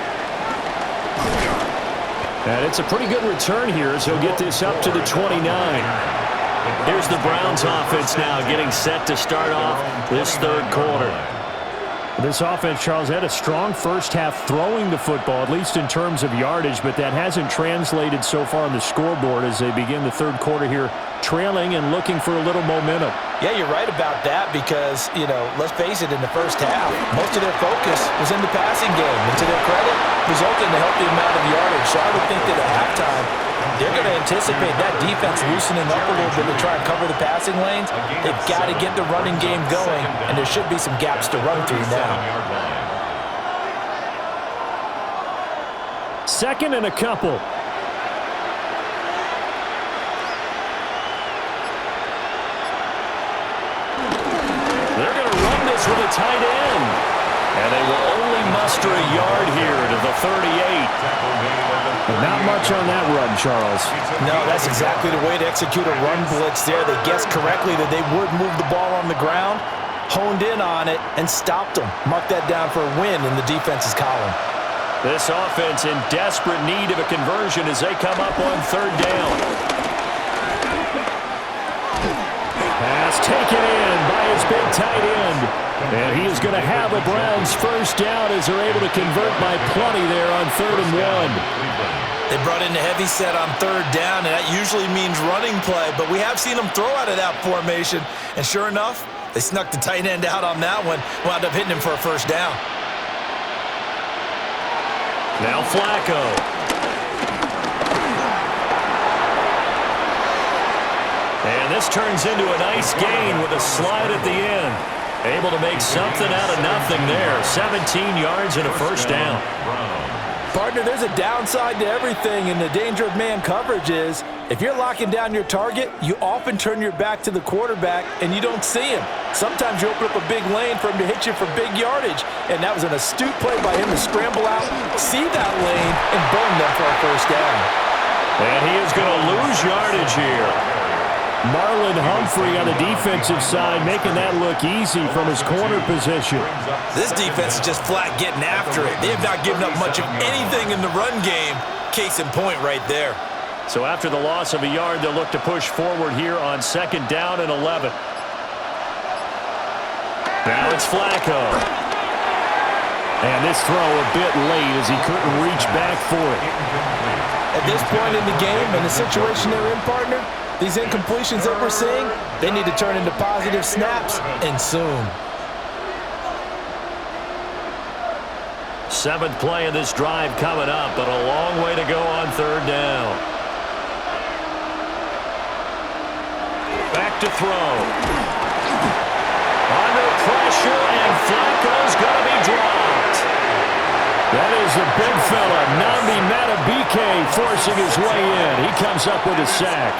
F: And it's a pretty good return here as he'll get this up to the 29.
A: Here's the Browns offense now getting set to start off this 3rd quarter.
F: This offense, Charles, had a strong first half throwing the football, at least in terms of yardage, but that hasn't translated so far on the scoreboard as they begin the 3rd quarter here, trailing and looking for a little momentum.
C: Yeah, you're right about that because, you know, let's face it, in the first half, most of their focus was in the passing game. And to their credit, resulted in a healthy amount of yardage. So I would think that at halftime, they're going to anticipate that defense loosening up a little bit to try and cover the passing lanes. They've got to get the running game going, and there should be some gaps to run through now.
F: 2nd and a couple.
A: They're going to run this with a tight end. And they will only muster a yard here to the 38.
F: Not much on that run, Charles.
C: No, that's exactly the way to execute a run blitz there. They guessed correctly that they would move the ball on the ground, honed in on it, and stopped them. Mark that down for a win in the defense's column.
A: This offense in desperate need of a conversion as they come up on 3rd down.
F: Pass taken in by his big tight end. And he is going to have a Browns first down as they're able to convert by plenty there on 3rd and 1.
C: They brought in the heavy set on 3rd down, and that usually means running play, but we have seen them throw out of that formation. And sure enough, they snuck the tight end out on that one, wound up hitting him for a first down.
A: Now Flacco. And this turns into a nice gain with a slide at the end. Able to make something out of nothing there. 17 yards and a first down.
D: Partner, there's a downside to everything, and the danger of man coverage is if you're locking down your target, you often turn your back to the quarterback and you don't see him. Sometimes you open up a big lane for him to hit you for big yardage, and that was an astute play by him to scramble out, see that lane, and burn them for a first down.
A: And he is going to lose yardage here.
F: Marlon Humphrey on the defensive side making that look easy from his corner position.
C: This defense is just flat getting after it. They have not given up much of anything in the run game. Case in point right there.
A: So after the loss of a yard, they'll look to push forward here on 2nd down and 11. Now it's Flacco. And this throw a bit late as he couldn't reach back for it.
D: At this point in the game and the situation they're in, partner, these incompletions that we're seeing, they need to turn into positive snaps, and soon.
A: 7th play of this drive coming up, but a long way to go on 3rd down. Back to throw. Under pressure, and Flacco's going to be dropped.
F: That is a big fella, Nnamdi Madubuike, forcing his way in. He comes up with a sack.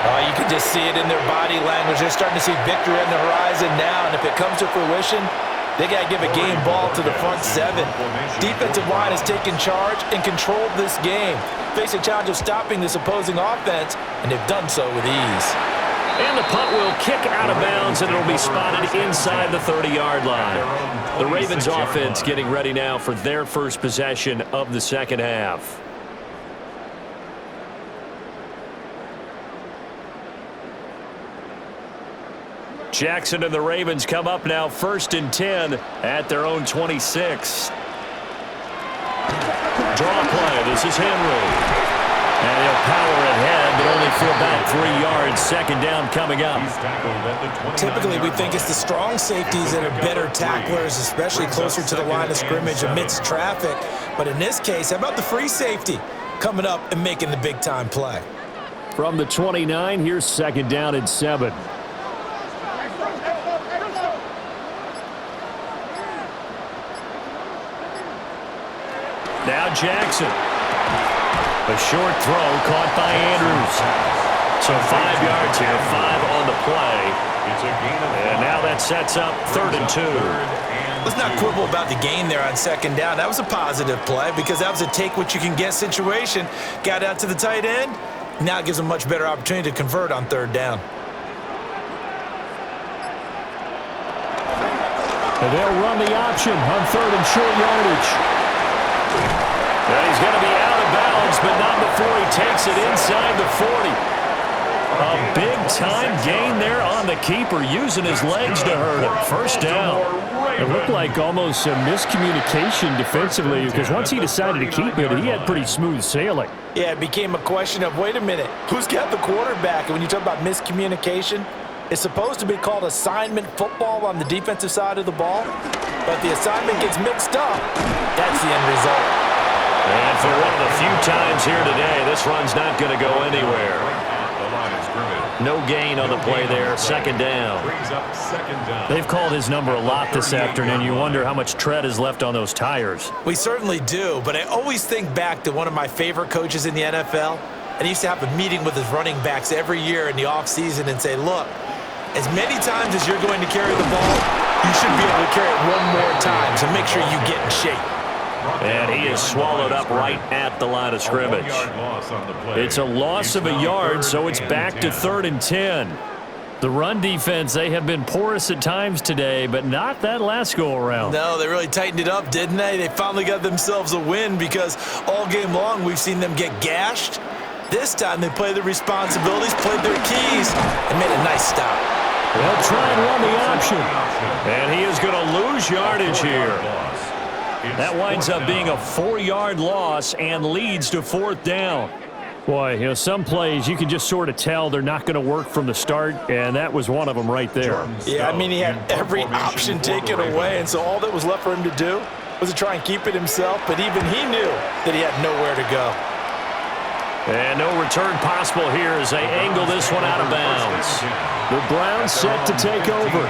C: You can just see it in their body language. They're starting to see victory on the horizon now, and if it comes to fruition, they got to give a game ball to the front 7. Defensive line has taken charge and controlled this game. Facing challenge of stopping this opposing offense, and they've done so with ease.
A: And the punt will kick out of bounds, and it'll be spotted inside the 30-yard line. The Ravens offense getting ready now for their first possession of the second half. Jackson and the Ravens come up now 1st and 10 at their own 26. Draw play. This is Henry. And he'll power ahead, but only for about 3 yards. 2nd down coming up.
C: Typically, we think it's the strong safeties that are better tacklers, especially closer to the line of scrimmage amidst traffic. But in this case, how about the free safety coming up and making the big-time play?
F: From the 29, here's 2nd down and 7.
A: Now Jackson. A short throw caught by Andrews. So 5 yards here, 5 on the play. And now that sets up 3rd and 2.
C: Let's not quibble about the gain there on 2nd down. That was a positive play because that was a take-what-you-can-get situation. Got out to the tight end. Now it gives them a much better opportunity to convert on 3rd down.
F: And they'll run the option on 3rd and short yardage.
A: And he's going to be out of bounds, but not before he takes it inside the 40. A big-time gain there on the keeper, using his legs to hurt him. First down.
F: It looked like almost a miscommunication defensively because once he decided to keep it, he had pretty smooth sailing.
C: Yeah, it became a question of, wait a minute, who's got the quarterback? And when you talk about miscommunication, it's supposed to be called assignment football on the defensive side of the ball, but the assignment gets mixed up. That's the end result.
A: And for one of the few times here today, this run's not going to go anywhere. No gain on the play there. 2nd down.
F: They've called his number a lot this afternoon. You wonder how much tread is left on those tires.
C: We certainly do, but I always think back to one of my favorite coaches in the NFL, and he used to have a meeting with his running backs every year in the offseason and say, look, as many times as you're going to carry the ball, you should be able to carry it one more time, so make sure you get in shape.
A: And he is swallowed up right at the line of scrimmage. It's a loss of a yard, so it's back to 3rd and 10.
F: The run defense, they have been porous at times today, but not that last go-around.
C: No, they really tightened it up, didn't they? They finally got themselves a win because all game long we've seen them get gashed. This time they played their responsibilities, played their keys, and made a nice stop.
F: They'll try and run the option.
A: And he is going to lose yardage here. That winds up being a 4-yard loss and leads to 4th down.
F: Boy, you know, some plays you can just sort of tell they're not going to work from the start, and that was one of them right there.
C: Yeah, I mean, he had every option taken away, and so all that was left for him to do was to try and keep it himself, but even he knew that he had nowhere to go.
A: And no return possible here as they angle this one out of bounds.
F: The Browns set to take over.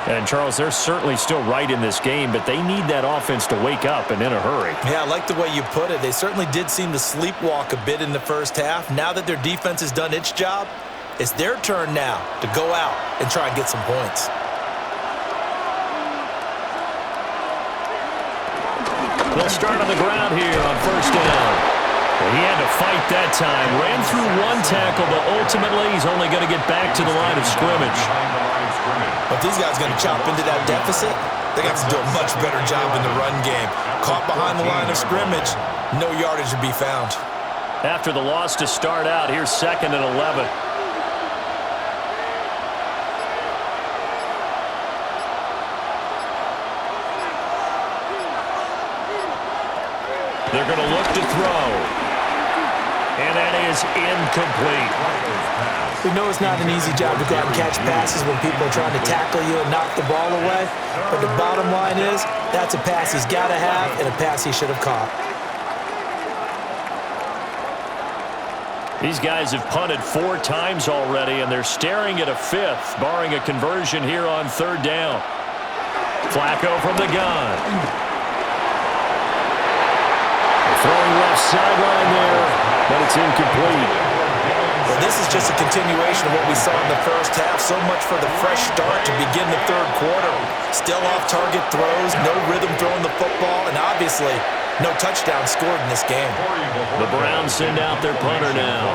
F: And, Charles, they're certainly still right in this game, but they need that offense to wake up and in a hurry.
C: Yeah, I like the way you put it. They certainly did seem to sleepwalk a bit in the first half. Now that their defense has done its job, it's their turn now to go out and try and get some points.
F: They'll start on the ground here on first down. He had to fight that time. Ran through one tackle, but ultimately he's only going to get back to the line of scrimmage.
C: But these guys are going to chop into that deficit. They're going to have to do a much better job in the run game. Caught behind the line of scrimmage, no yardage to be found.
F: After the loss to start out, here's 2nd and 11. They're going to look to throw. And that is incomplete.
C: We know it's not an easy job to go out and catch passes when people are trying to tackle you and knock the ball away. But the bottom line is, that's a pass he's got to have and a pass he should have caught.
F: These guys have punted 4 times already, and they're staring at a 5th, barring a conversion here on 3rd down. Flacco from the gun. Throwing left sideline there, but it's incomplete.
C: Well, this is just a continuation of what we saw in the first half. So much for the fresh start to begin the 3rd quarter. Still off-target throws, no rhythm throwing the football, and obviously no touchdown scored in this game.
F: The Browns send out their punter now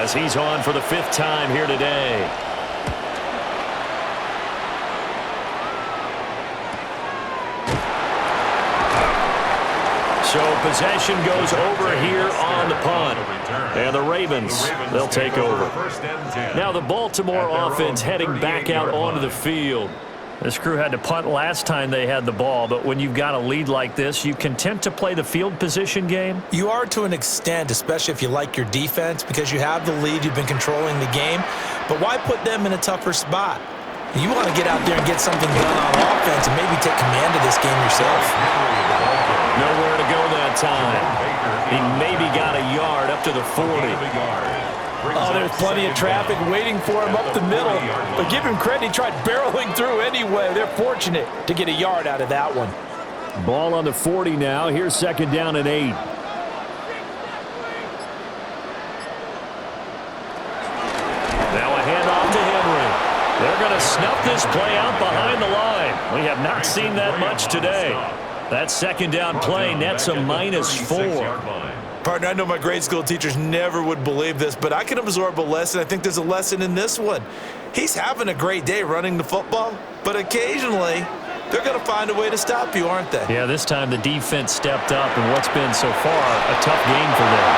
F: as he's on for the 5th time here today. So possession goes over here on the punt. And the Ravens, they'll take over. Now the Baltimore offense heading back out onto the field. This crew had to punt last time they had the ball, but when you've got a lead like this, you content to play the field position game?
C: You are to an extent, especially if you like your defense, because you have the lead, you've been controlling the game. But why put them in a tougher spot? You want to get out there and get something done on offense and maybe take command of this game yourself.
F: Nowhere to go that time. He maybe got a yard up to the 40.
D: Oh, there's plenty of traffic waiting for him up the middle. But give him credit, he tried barreling through anyway. They're fortunate to get a yard out of that one.
F: Ball on the 40 now. Here's 2nd down and 8. Now a handoff to Henry. They're going to snuff this play out behind the line. We have not seen that much today. That 2nd down play nets a -4.
C: Partner, I know my grade school teachers never would believe this, but I can absorb a lesson. I think there's a lesson in this one. He's having a great day running the football, but occasionally they're going to find a way to stop you, aren't they?
F: Yeah, this time the defense stepped up in what's been so far a tough game for them.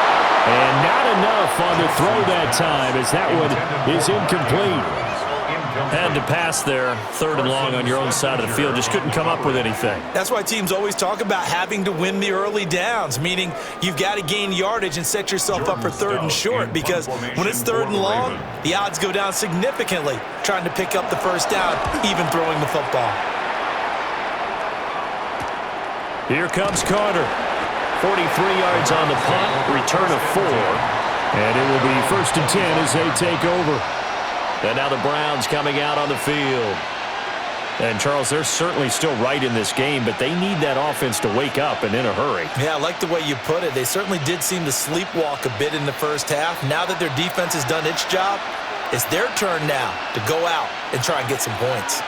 F: And not enough on the throw that time, as that one is incomplete. Had to pass there, 3rd and long on your own side of the field. Just couldn't come up with anything.
C: That's why teams always talk about having to win the early downs, meaning you've got to gain yardage and set yourself up for 3rd and short, because when it's 3rd and long, the odds go down significantly trying to pick up the 1st down, even throwing the football.
F: Here comes Carter. 43 yards on the punt, return of 4. And it will be 1st and 10 as they take over. And now the Browns coming out on the field. And, Charles, they're certainly still right in this game, but they need that offense to wake up and in a hurry.
C: Yeah, I like the way you put it. They certainly did seem to sleepwalk a bit in the first half. Now that their defense has done its job, it's their turn now to go out and try and get some points.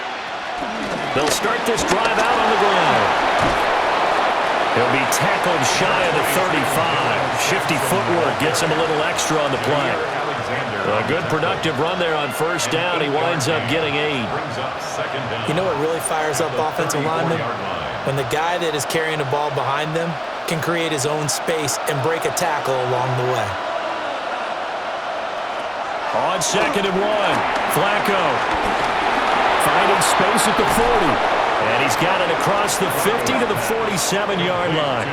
F: They'll start this drive out on the ground. He'll be tackled shy of the 35. Shifty footwork gets him a little extra on the play. A good productive run there on 1st down. He winds up getting 8.
C: You know what really fires up offensive linemen? When the guy that is carrying the ball behind them can create his own space and break a tackle along the way.
F: On 2nd and 1, Flacco finding space at the 40. And he's got it across the 50 to the 47-yard line.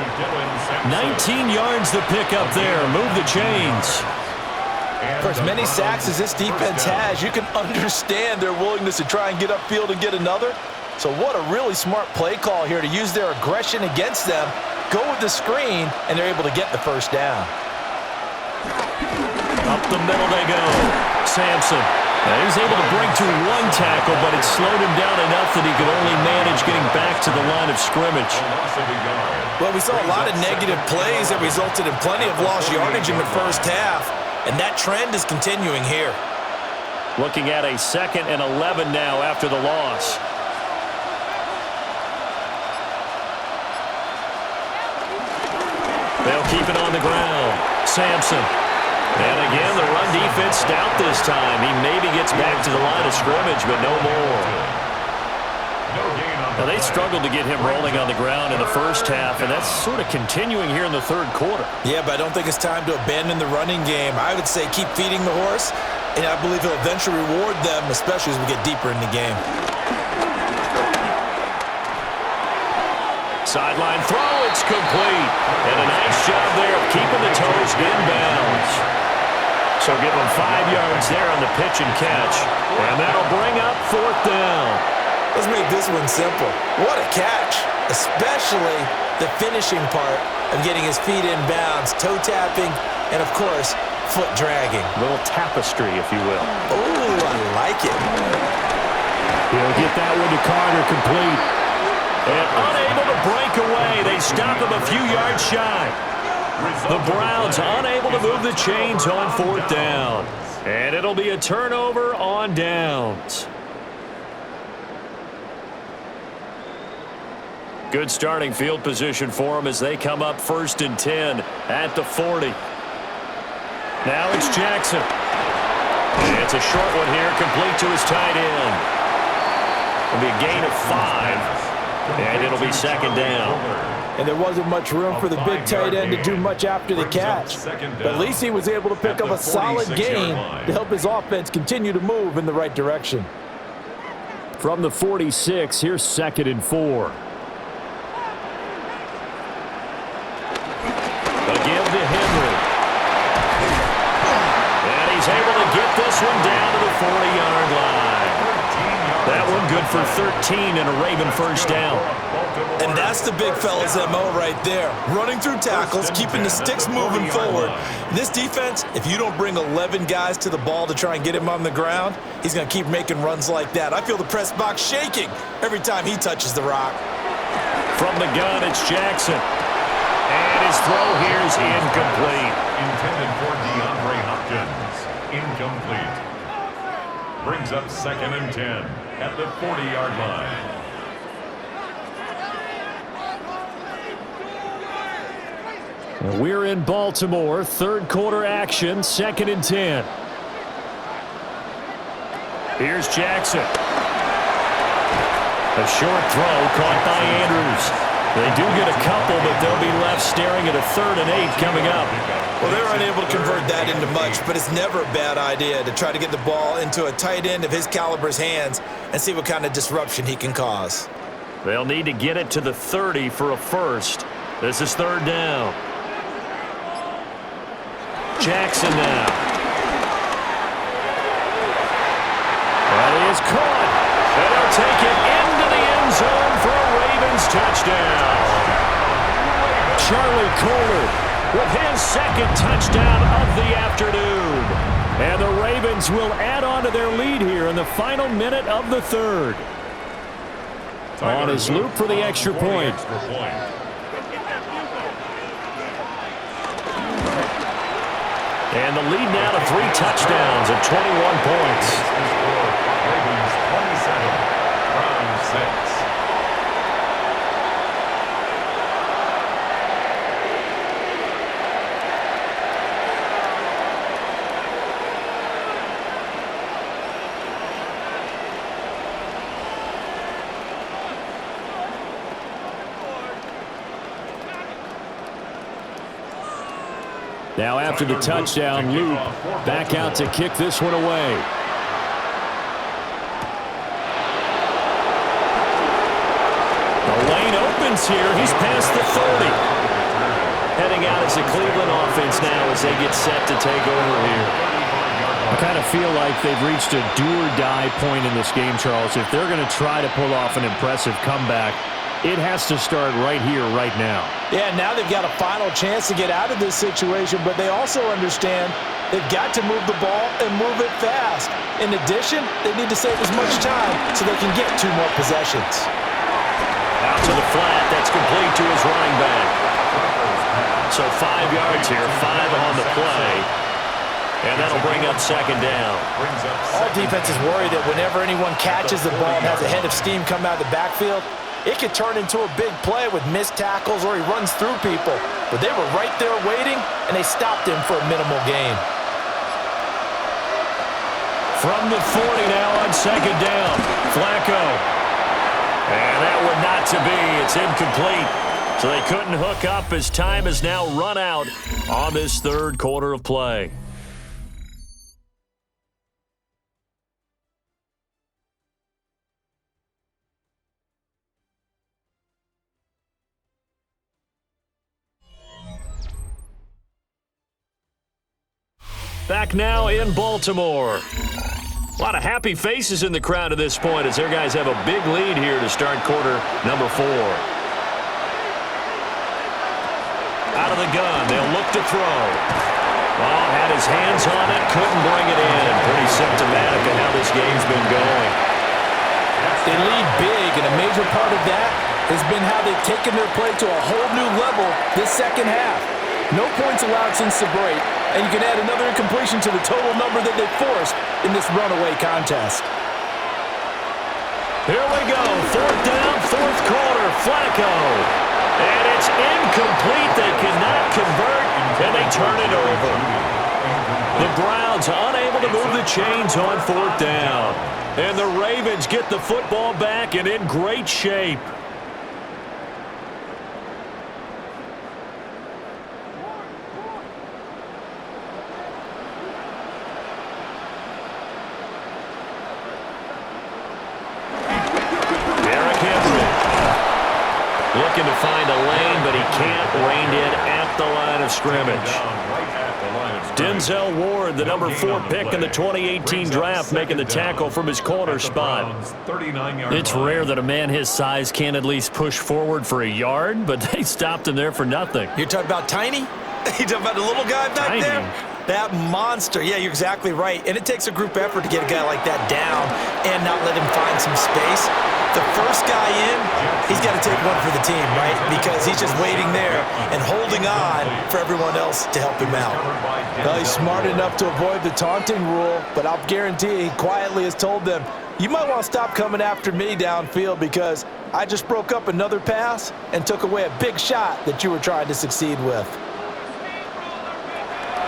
F: 19 yards to pick up there. Move the chains.
D: For as many sacks as this defense has, you can understand their willingness to try and get upfield and get another. So what a really smart play call here to use their aggression against them, go with the screen, and they're able to get the 1st down.
F: Up the middle they go. Sampson
A: And he's able to break through one tackle, but it slowed him down enough that he could only manage getting back to the line of scrimmage.
C: Well, we saw a lot of negative plays that resulted in plenty of lost yardage in the first half, and that trend is continuing here.
A: Looking at a 2nd and 11 now after the loss. They'll keep it on the ground. Sampson. And again, the run defense stout this time. He maybe gets back to the line of scrimmage, but no more. Now, they struggled to get him rolling on the ground in the first half, and that's sort of continuing here in the third quarter.
C: Yeah, but I don't think it's time to abandon the running game. I would say keep feeding the horse, and I believe he'll eventually reward them, especially as we get deeper in the game.
A: Sideline throw, it's complete. And a nice job there of keeping the toes inbounds. So give them 5 yards there on the pitch and catch. And that'll bring up 4th down.
C: Let's make this one simple. What a catch, especially the finishing part of getting his feet in bounds, toe tapping, and of course, foot dragging.
A: A little tapestry, if you will.
C: Oh, I like it.
A: He'll get that one to Carter complete. And unable to break away. They stop him a few yards shy. The Browns unable to move the chains on 4th down. And it'll be a turnover on downs. Good starting field position for them as they come up 1st and 10 at the 40. Now it's Jackson. And it's a short one here, complete to his tight end. It'll be a gain of 5. And it'll be 2nd down.
D: And there wasn't much room for the big tight end to do much after the catch. But at least he was able to pick up a solid gain to help his offense continue to move in the right direction.
A: From the 46, here's 2nd and 4. Again to Henry. And he's able to get this one down to the 40-yard line. That one good for 13 and a Raven 1st down.
C: And that's the big fella's MO right there. Running through tackles, keeping the sticks moving forward. This defense, if you don't bring 11 guys to the ball to try and get him on the ground, he's going to keep making runs like that. I feel the press box shaking every time he touches the rock.
A: From the gun, it's Jackson. And his throw here is incomplete.
B: Intended for DeAndre Hopkins. Incomplete. Brings up 2nd and 10 at the 40-yard line.
A: We're in Baltimore, 3rd quarter action, 2nd and 10. Here's Jackson. A short throw caught by Andrews. They do get a couple, but they'll be left staring at a 3rd and 8 coming up.
C: Well, they're unable to convert that into much, but it's never a bad idea to try to get the ball into a tight end of his caliber's hands and see what kind of disruption he can cause.
A: They'll need to get it to the 30 for a 1st. This is 3rd down. Jackson now. That is caught. And they'll take it into the end zone for a Ravens touchdown. Charlie Kohler with his 2nd touchdown of the afternoon. And the Ravens will add on to their lead here in the final minute of the 3rd. On his loop for the extra point. And the lead now to 3 touchdowns at 21 points.
B: Ravens 27, Browns 6.
A: Now after the touchdown, Luke back out to kick this one away. The lane opens here. He's past the 30. Heading out as a Cleveland offense now as they get set to take over here. I kind of feel like they've reached a do-or-die point in this game, Charles. If they're going to try to pull off an impressive comeback, it has to start right here, right now.
D: Yeah, now they've got a final chance to get out of this situation, but they also understand They've got to move the ball and move it fast. In addition, they need to save as much time so they can get 2 more possessions.
A: Out to the flat. That's complete to his running back. So 5 yards here, 5 on the play. And that'll bring up second down.
C: All defenses worry that whenever anyone catches the ball and has a head of steam come out of the backfield, it could turn into a big play with missed tackles or he runs through people. But they were right there waiting, and they stopped him for a minimal gain.
A: From the 40 now on second down, Flacco. And that one not to be. It's incomplete. So they couldn't hook up as time has now run out on this third quarter of play. Back now in Baltimore. A lot of happy faces in the crowd at this point as their guys have a big lead here to start quarter number 4. Out of the gun, they'll look to throw. Well, had his hands on it, couldn't bring it in. Pretty symptomatic of how this game's been going.
D: They lead big, and a major part of that has been how they've taken their play to a whole new level this second half. No points allowed since the break, and you can add another incompletion to the total number that they forced in this runaway contest.
A: Here we go, 4th down, 4th quarter, Flacco. And it's incomplete. They cannot convert, and they turn it over. The Browns unable to move the chains on 4th down. And the Ravens get the football back and in great shape. Looking to find a lane, but he can't. Reined in at the line of scrimmage. Denzel Ward, the number 4 pick in the 2018 draft, making the tackle from his corner spot.
F: It's rare that a man his size can't at least push forward for a yard, but they stopped him there for nothing.
C: You're talking about Tiny? You're talking about the little guy back there? That monster. Yeah, you're exactly right. And it takes a group effort to get a guy like that down and not let him find some space. The first guy in, he's got to take one for the team, right? Because he's just waiting there and holding on for everyone else to help him out.
D: Well, he's smart enough to avoid the taunting rule, but I'll guarantee he quietly has told them, you might want to stop coming after me downfield because I just broke up another pass and took away a big shot that you were trying to succeed with.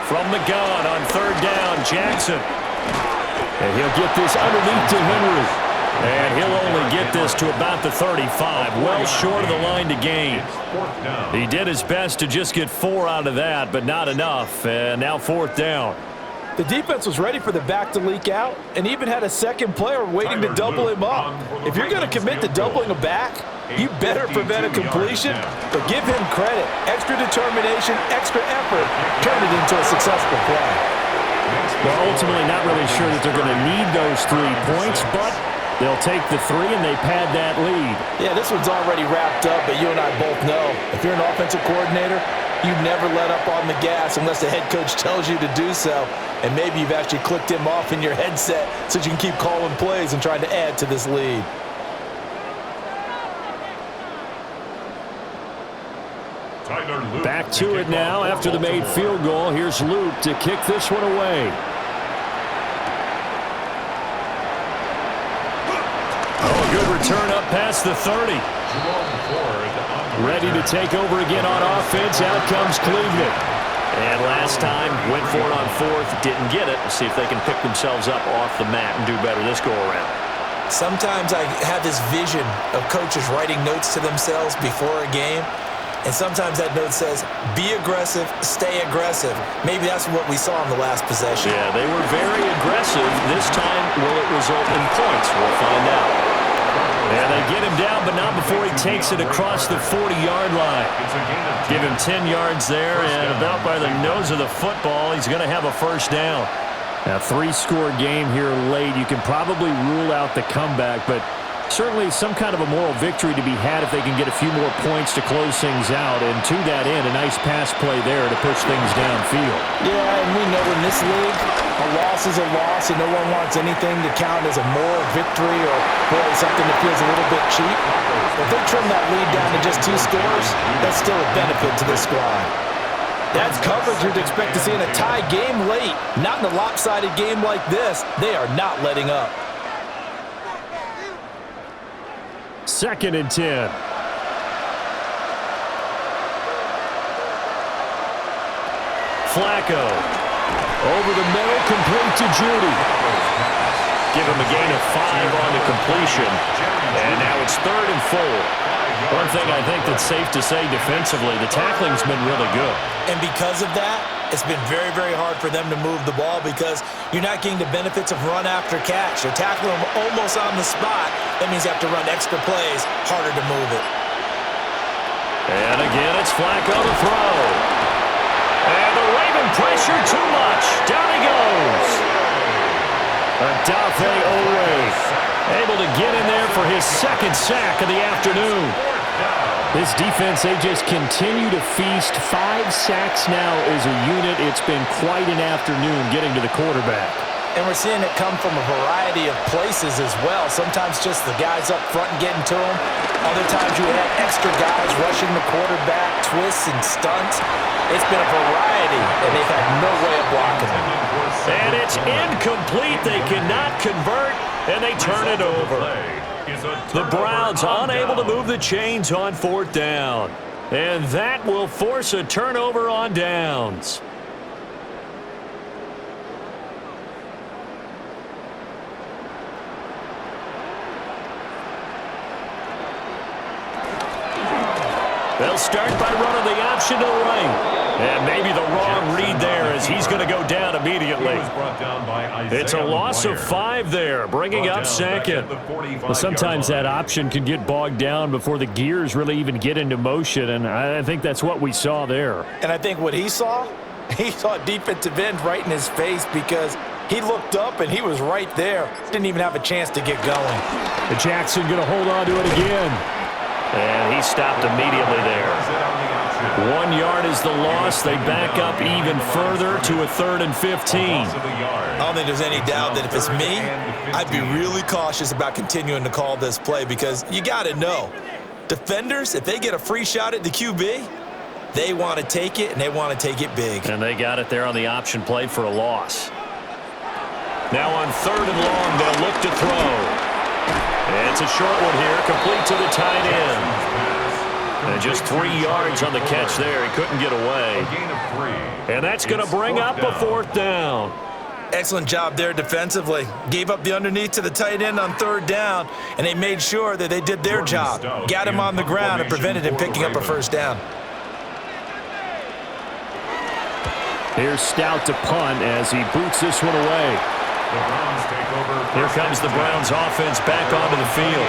A: From the gun on 3rd down, Jackson. And he'll get this underneath to Henry. And he'll only get this to about the 35, well short of the line to gain. He did his best to just get 4 out of that, but not enough. And now 4th down.
D: The defense was ready for the back to leak out and even had a second player waiting to double him up. If you're going to commit to doubling a back, you better prevent a completion, but give him credit. Extra determination, extra effort, turn it into a successful play.
F: Well, ultimately not really sure that they're going to need those 3 points, but they'll take the 3 and they pad that lead.
D: Yeah, this one's already wrapped up, but you and I both know if you're an offensive coordinator, you never let up on the gas unless the head coach tells you to do so. And maybe you've actually clicked him off in your headset so you can keep calling plays and trying to add to this lead.
A: Back to it now after the made field goal. Here's Luke to kick this one away. Oh, a good return up past the 30. Ready to take over again on offense. Out comes Cleveland. And last time, went for it on 4th, didn't get it. Let's see if they can pick themselves up off the mat and do better this go-around.
C: Sometimes I have this vision of coaches writing notes to themselves before a game. And sometimes that note says, be aggressive, stay aggressive. Maybe that's what we saw in the last possession.
A: Yeah, they were very aggressive. This time, will it result in points? We'll find out. And they get him down, but not before he takes it across the 40-yard line. Give him 10 yards there, and about by the nose of the football, he's going to have a first down.
F: Now, 3-score game here late. You can probably rule out the comeback, but Certainly some kind of a moral victory to be had if they can get a few more points to close things out. And to that end, a nice pass play there to push things downfield.
C: Yeah, and we know in this league, a loss is a loss, and no one wants anything to count as a moral victory or, boy, something that feels a little bit cheap. If they trim that lead down to just 2 scores, that's still a benefit to this squad. That's coverage you'd expect to see in a tie game late. Not in a lopsided game like this. They are not letting up.
F: 2nd and 10. Flacco. Over the middle, complete to Judy. Give him a gain of 5 on the completion. And now it's 3rd and 4. One thing I think that's safe to say defensively, the tackling's been really good.
C: And because of that, it's been very, very hard for them to move the ball because you're not getting the benefits of run after catch. You're tackling them almost on the spot. That means you have to run extra plays, harder to move it.
F: And again, it's Flacco to throw. And the Raven pressure too much. Down he goes. Adafe Owe able to get in there for his 2nd sack of the afternoon. This defense, they just continue to feast. 5 sacks now as a unit. It's been quite an afternoon getting to the quarterback.
C: And we're seeing it come from a variety of places as well. Sometimes just the guys up front getting to him. Other times you have extra guys rushing the quarterback, twists and stunts. It's been a variety, and they've had no way of blocking him.
F: And it's incomplete. They cannot convert, and they turn it over. The Browns unable to move the chains on 4th down. And that will force a turnover on downs. They'll start by running the option to the right. And maybe the wrong read there as he's going to go down immediately. It's a loss of 5 there, bringing up 2nd. Well, sometimes that option can get bogged down before the gears really even get into motion, and I think that's what we saw there.
C: And I think what he saw a defensive end right in his face because he looked up and he was right there. Didn't even have a chance to get going.
F: And Jackson going to hold on to it again. And he stopped immediately there. 1 yard is the loss. They back up even further to a 3rd and 15.
C: I don't think there's any doubt that if it's me, I'd be really cautious about continuing to call this play because you got to know, defenders, if they get a free shot at the QB, they want to take it, and they want to take it big.
F: And they got it there on the option play for a loss. Now on 3rd and long, they'll look to throw. And it's a short one here, complete to the tight end. And just 3 yards on the catch there. He couldn't get away. And that's going to bring up a 4th down.
C: Excellent job there defensively. Gave up the underneath to the tight end on 3rd down, and they made sure that they did their job. Got him on the ground and prevented him picking up a 1st down.
F: Here's Stout to punt as he boots this one away. Here comes the Browns offense back onto the field.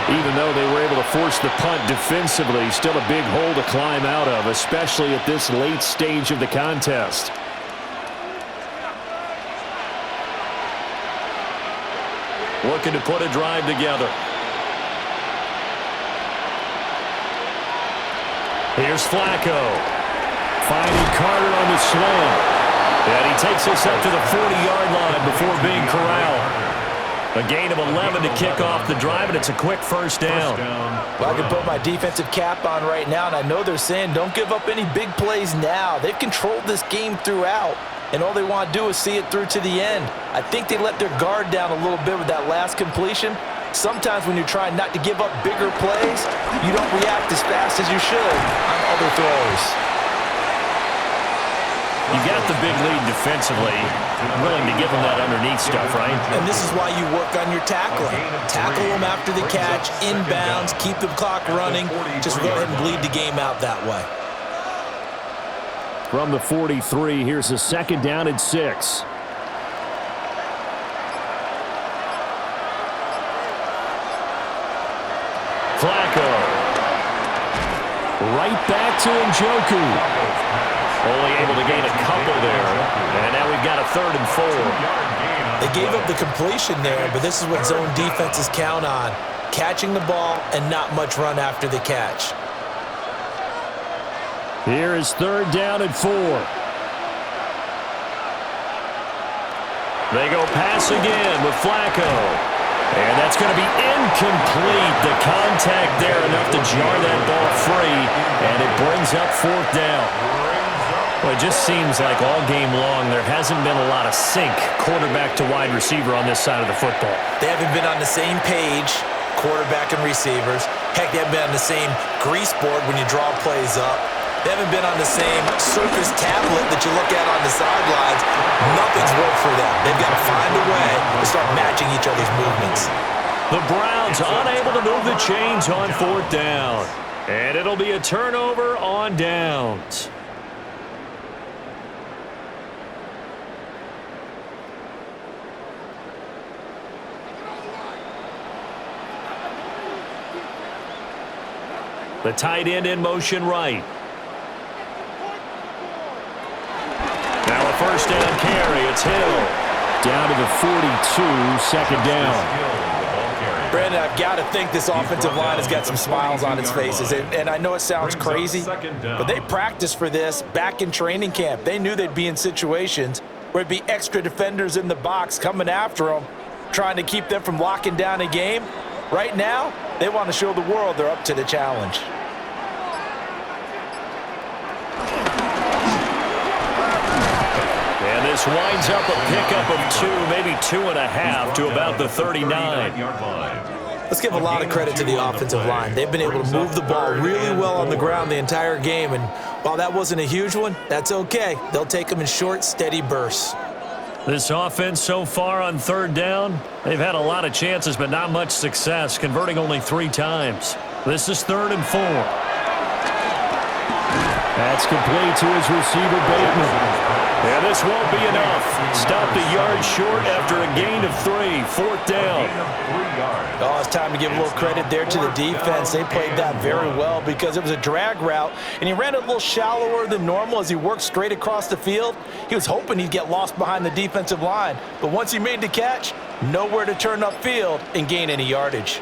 F: Even though they were able to force the punt defensively, still a big hole to climb out of, especially at this late stage of the contest. Looking to put a drive together. Here's Flacco. Finding Carter on the slam. And he takes us up to the 40-yard line before being corralled. A gain of 11 to kick off the drive, and it's a quick 1st down.
C: Well, I can put my defensive cap on right now, and I know they're saying don't give up any big plays now. They've controlled this game throughout, and all they want to do is see it through to the end. I think they let their guard down a little bit with that last completion. Sometimes when you're trying not to give up bigger plays, you don't react as fast as you should on other throws.
F: You got the big lead defensively, willing to give them that underneath stuff, right?
C: And this is why you work on your tackling. Tackle them after the catch, inbounds, keep the clock running. Just go ahead and bleed the game out that way.
F: From the 43, here's a 2nd down and 6. Flacco. Right back to Njoku. Only able to gain a couple there. And now we've got a 3rd and 4.
C: They gave up the completion there, but this is what zone defenses count on. catching the ball and not much run after the catch.
F: Here is 3rd down and 4. They go pass again with Flacco. And that's going to be incomplete. The contact there enough to jar that ball free, and it brings up 4th down. Well, it just seems like all game long there hasn't been a lot of sync quarterback to wide receiver on this side of the football.
C: They haven't been on the same page, quarterback and receivers. Heck, they haven't been on the same grease board when you draw plays up. They haven't been on the same Surface tablet that you look at on the sidelines. Nothing's worked for them. They've got to find a way to start matching each other's movements.
A: The Browns unable to move the chains on 4th down. And it'll be a turnover on downs. The tight end in motion right. Now a 1st down carry. It's Hill.
F: Down to the 42, 2nd down.
C: Brandon, I've got to think this offensive line has got some smiles on its faces. And I know it sounds crazy, but they practiced for this back in training camp. They knew they'd be in situations where it'd be extra defenders in the box coming after them, trying to keep them from locking down a game. Right now, they want to show the world they're up to the challenge.
A: And this winds up a pickup of 2, maybe 2.5 to about the 39.
C: Let's give a lot of credit to the offensive line. They've been able to move the ball really well on the ground the entire game. And while that wasn't a huge one, that's okay. They'll take them in short, steady bursts.
A: This offense so far on 3rd down, they've had a lot of chances but not much success, converting only 3 times. This is 3rd and 4.
F: That's complete to his receiver, Bateman.
A: And this won't be enough. Stopped a yard short after a gain of 3. 4th down.
C: Oh, it's time to give a little credit there to the defense. They played that very well because it was a drag route, and he ran it a little shallower than normal as he worked straight across the field. He was hoping he'd get lost behind the defensive line, but once he made the catch, nowhere to turn upfield and gain any yardage.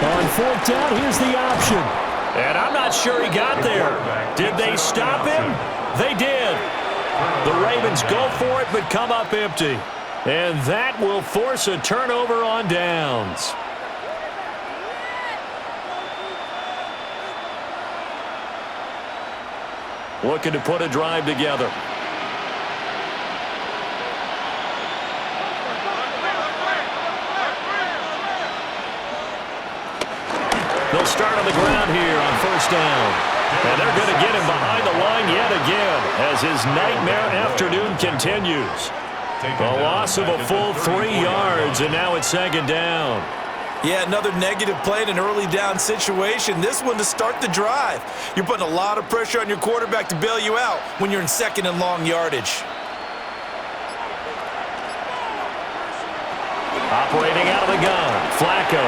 F: On 4th down, here's the option.
A: And I'm not sure he got there. Did they stop him? They did. The Ravens go for it but come up empty. And that will force a turnover on downs. Looking to put a drive together. They'll start on the ground here on 1st down. And they're going to get him behind the line yet again as his nightmare afternoon continues. A loss of a full 3 yards, and now it's 2nd down.
C: Yeah, another negative play in an early down situation. This one to start the drive. You're putting a lot of pressure on your quarterback to bail you out when you're in 2nd and long yardage.
A: Operating out of the gun, Flacco.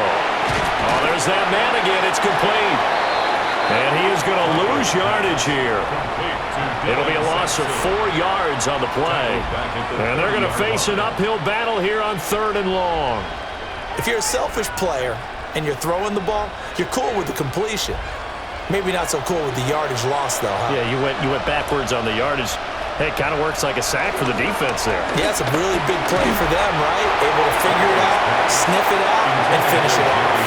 A: Oh, there's that man again. It's complete. And he is going to lose yardage here. It'll be a loss of 4 yards on the play. And they're going to face an uphill battle here on 3rd and long.
C: If you're a selfish player and you're throwing the ball, you're cool with the completion. Maybe not so cool with the yardage loss, though, huh?
A: Yeah, you went backwards on the yardage. Hey, it kind of works like a sack for the defense there.
C: Yeah, it's a really big play for them, right? Able to figure it out, sniff it out, and finish it off.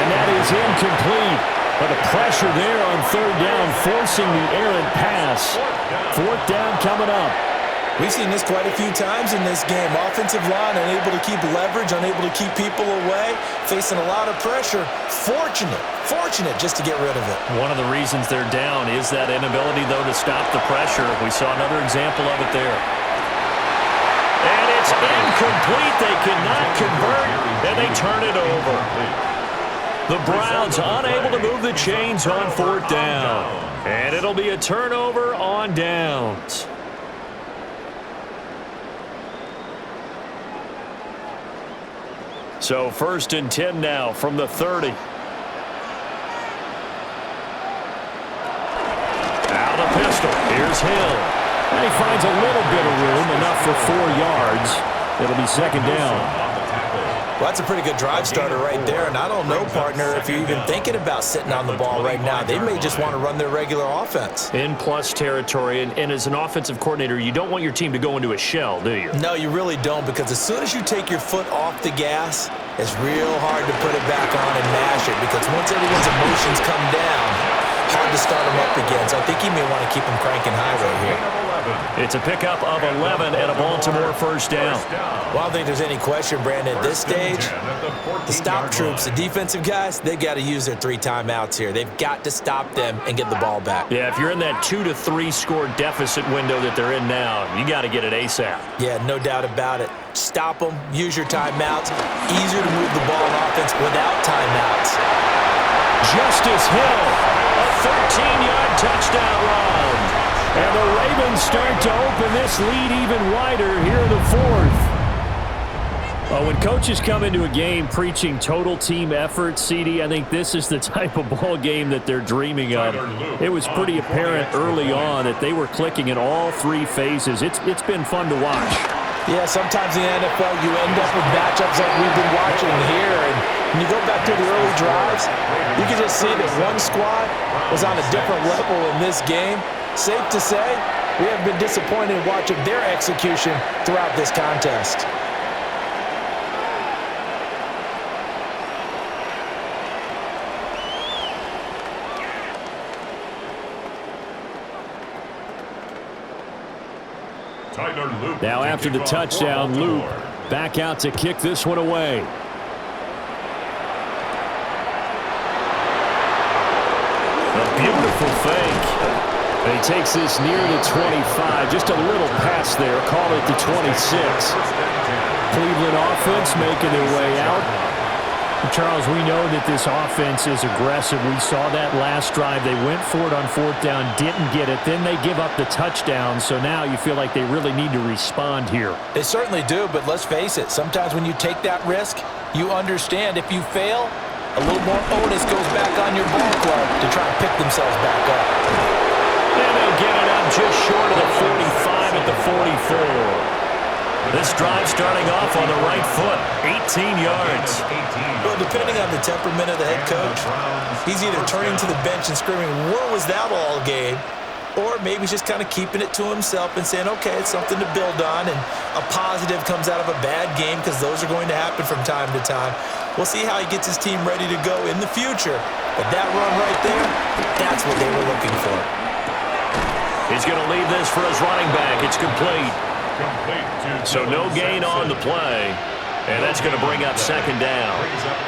F: And that is incomplete. But the pressure there on 3rd down, forcing the errant pass. 4th down coming up.
C: We've seen this quite a few times in this game. Offensive line unable to keep leverage, unable to keep people away, facing a lot of pressure. Fortunate just to get rid of it.
A: One of the reasons they're down is that inability, though, to stop the pressure. We saw another example of it there. And it's incomplete. They cannot convert, and they turn it over. The Browns unable to move the chains on 4th down. And it'll be a turnover on downs. So 1st and 10 now from the 30. Out of pistol. Here's Hill.
F: And he finds a little bit of room, enough for 4 yards. It'll be 2nd down.
C: Well, that's a pretty good drive starter right there, and I don't know, partner, if you're even thinking about sitting on the ball right now. They may just want to run their regular offense.
F: In plus territory, and as an offensive coordinator, you don't want your team to go into a shell, do you?
C: No, you really don't, because as soon as you take your foot off the gas, it's real hard to put it back on and mash it, because once everyone's emotions come down, hard to start them up again. So I think he may want to keep them cranking high right here.
A: It's a pickup of 11 and a Baltimore first down.
C: Well, I don't think there's any question, Brandon, at this stage, the stop troops, the defensive guys, they've got to use their 3 timeouts here. They've got to stop them and get the ball back.
A: Yeah, if you're in that 2 to 3 score deficit window that they're in now, you got to get it ASAP.
C: Yeah, no doubt about it. Stop them, use your timeouts. Easier to move the ball on offense without timeouts.
A: Justice Hill, a 13-yard touchdown run. And the Ravens start to open this lead even wider here in the 4th.
F: Well, when coaches come into a game preaching total team effort, CD, I think this is the type of ball game that they're dreaming of. It was pretty apparent early on that they were clicking in all 3 phases. It's been fun to watch.
C: Yeah, sometimes in the NFL you end up with matchups like we've been watching here. And when you go back to the early drives, you can just see that one squad was on a different level in this game. Safe to say, we have been disappointed in watching their execution throughout this contest.
A: Now after the touchdown, Loop back out to kick this one away. A beautiful fake. And he takes this near the 25. Just a little pass there. Call it the 26. Cleveland offense making their way out. Charles, we know that this offense is aggressive. We saw that last drive. They went for it on 4th down, didn't get it. Then they give up the touchdown. So now you feel like they really need to respond here.
C: They certainly do, but let's face it. Sometimes when you take that risk, you understand if you fail, a little more onus goes back on your ball club to try and pick themselves back up.
A: And they'll get it up just short of the 45 at the 44. This drive starting off on the right foot, 18 yards.
C: Well, depending on the temperament of the head coach, he's either turning to the bench and screaming, "Where was that all game?" Or maybe he's just kind of keeping it to himself and saying, okay, it's something to build on, and a positive comes out of a bad game because those are going to happen from time to time. We'll see how he gets his team ready to go in the future. But that run right there, that's what they were looking for.
A: He's going to leave this for his running back. It's complete. So no gain on the play. And that's going to bring up 2nd down.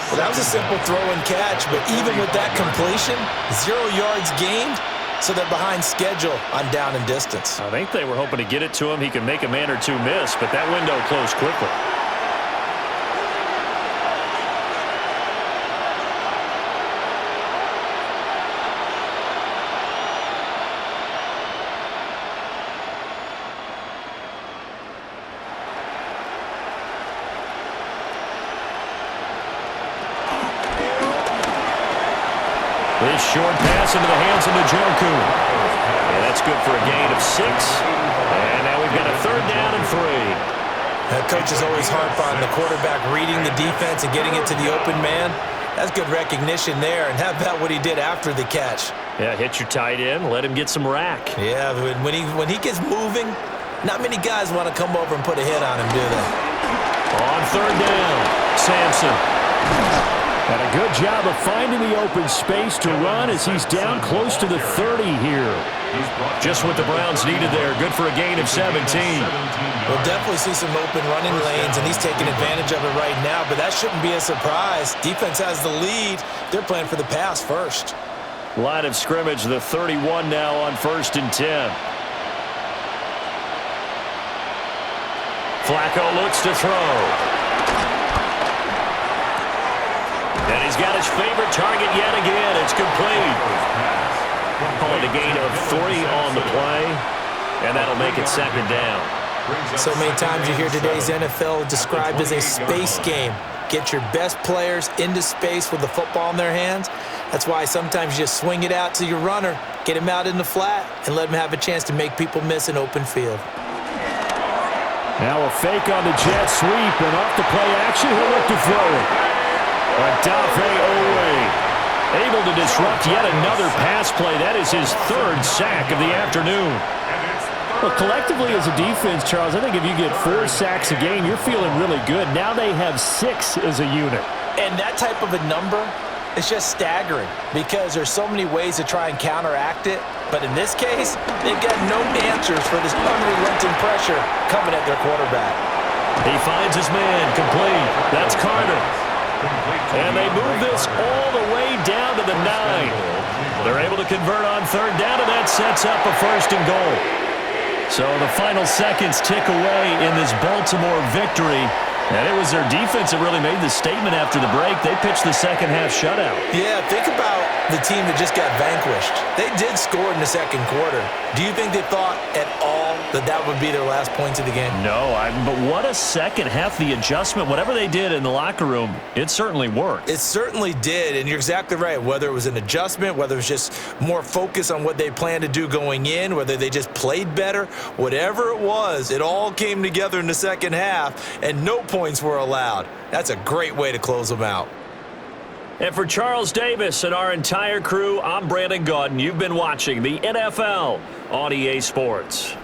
C: Well, that was a simple throw and catch, but even with that completion, 0 yards gained, so they're behind schedule on down and distance.
A: I think they were hoping to get it to him. He could make a man or two miss, but that window closed quickly. This short pass into the hands of Njoku. And that's good for a gain of 6. And now we've got a 3rd down and 3.
C: Coach is always harp on the quarterback reading the defense and getting it to the open man. That's good recognition there. And how about what he did after the catch?
A: Yeah, hit your tight end, let him get some rack.
C: Yeah, when he gets moving, not many guys want to come over and put a hit on him, do they?
A: On 3rd down, Sampson.
F: And a good job of finding the open space to run as he's down close to the 30 here.
A: Just what the Browns needed there. Good for a gain of 17.
C: We'll definitely see some open running lanes, and he's taking advantage of it right now, but that shouldn't be a surprise. Defense has the lead. They're playing for the pass first.
A: Line of scrimmage, the 31 now on 1st and 10. Flacco looks to throw. And he's got his favorite target yet again. It's complete. Call it a gain of 3 on the play, and that'll make it 2nd down.
C: So many times you hear today's NFL described as a space game. Get your best players into space with the football in their hands. That's why sometimes you just swing it out to your runner, get him out in the flat, and let him have a chance to make people miss an open field.
A: Now a fake on the jet sweep, and off the play action, he'll look to throw it. Odafe Owe able to disrupt yet another pass play. That is his third sack of the afternoon.
F: Well, collectively as a defense, Charles, I think if you get 4 sacks a game, you're feeling really good. Now they have 6 as a unit.
C: And that type of a number is just staggering because there's so many ways to try and counteract it. But in this case, they've got no answers for this unrelenting pressure coming at their quarterback.
A: He finds his man complete. That's Carter. And they move this all the way down to the 9. They're able to convert on third down, and that sets up a 1st and goal. So the final seconds tick away in this Baltimore victory. And it was their defense that really made the statement after the break. They pitched the second half shutout.
C: Yeah, think about the team that just got vanquished. They did score in the second quarter. Do you think they thought at all that that would be their last points of the game?
A: No, but what a second half, the adjustment, whatever they did in the locker room, it certainly worked.
C: It certainly did, and you're exactly right. Whether it was an adjustment, whether it was just more focus on what they planned to do going in, whether they just played better, whatever it was, it all came together in the second half, and no points were allowed. That's a great way to close them out.
A: And for Charles Davis and our entire crew, I'm Brandon Gaudin. You've been watching the NFL on EA Sports.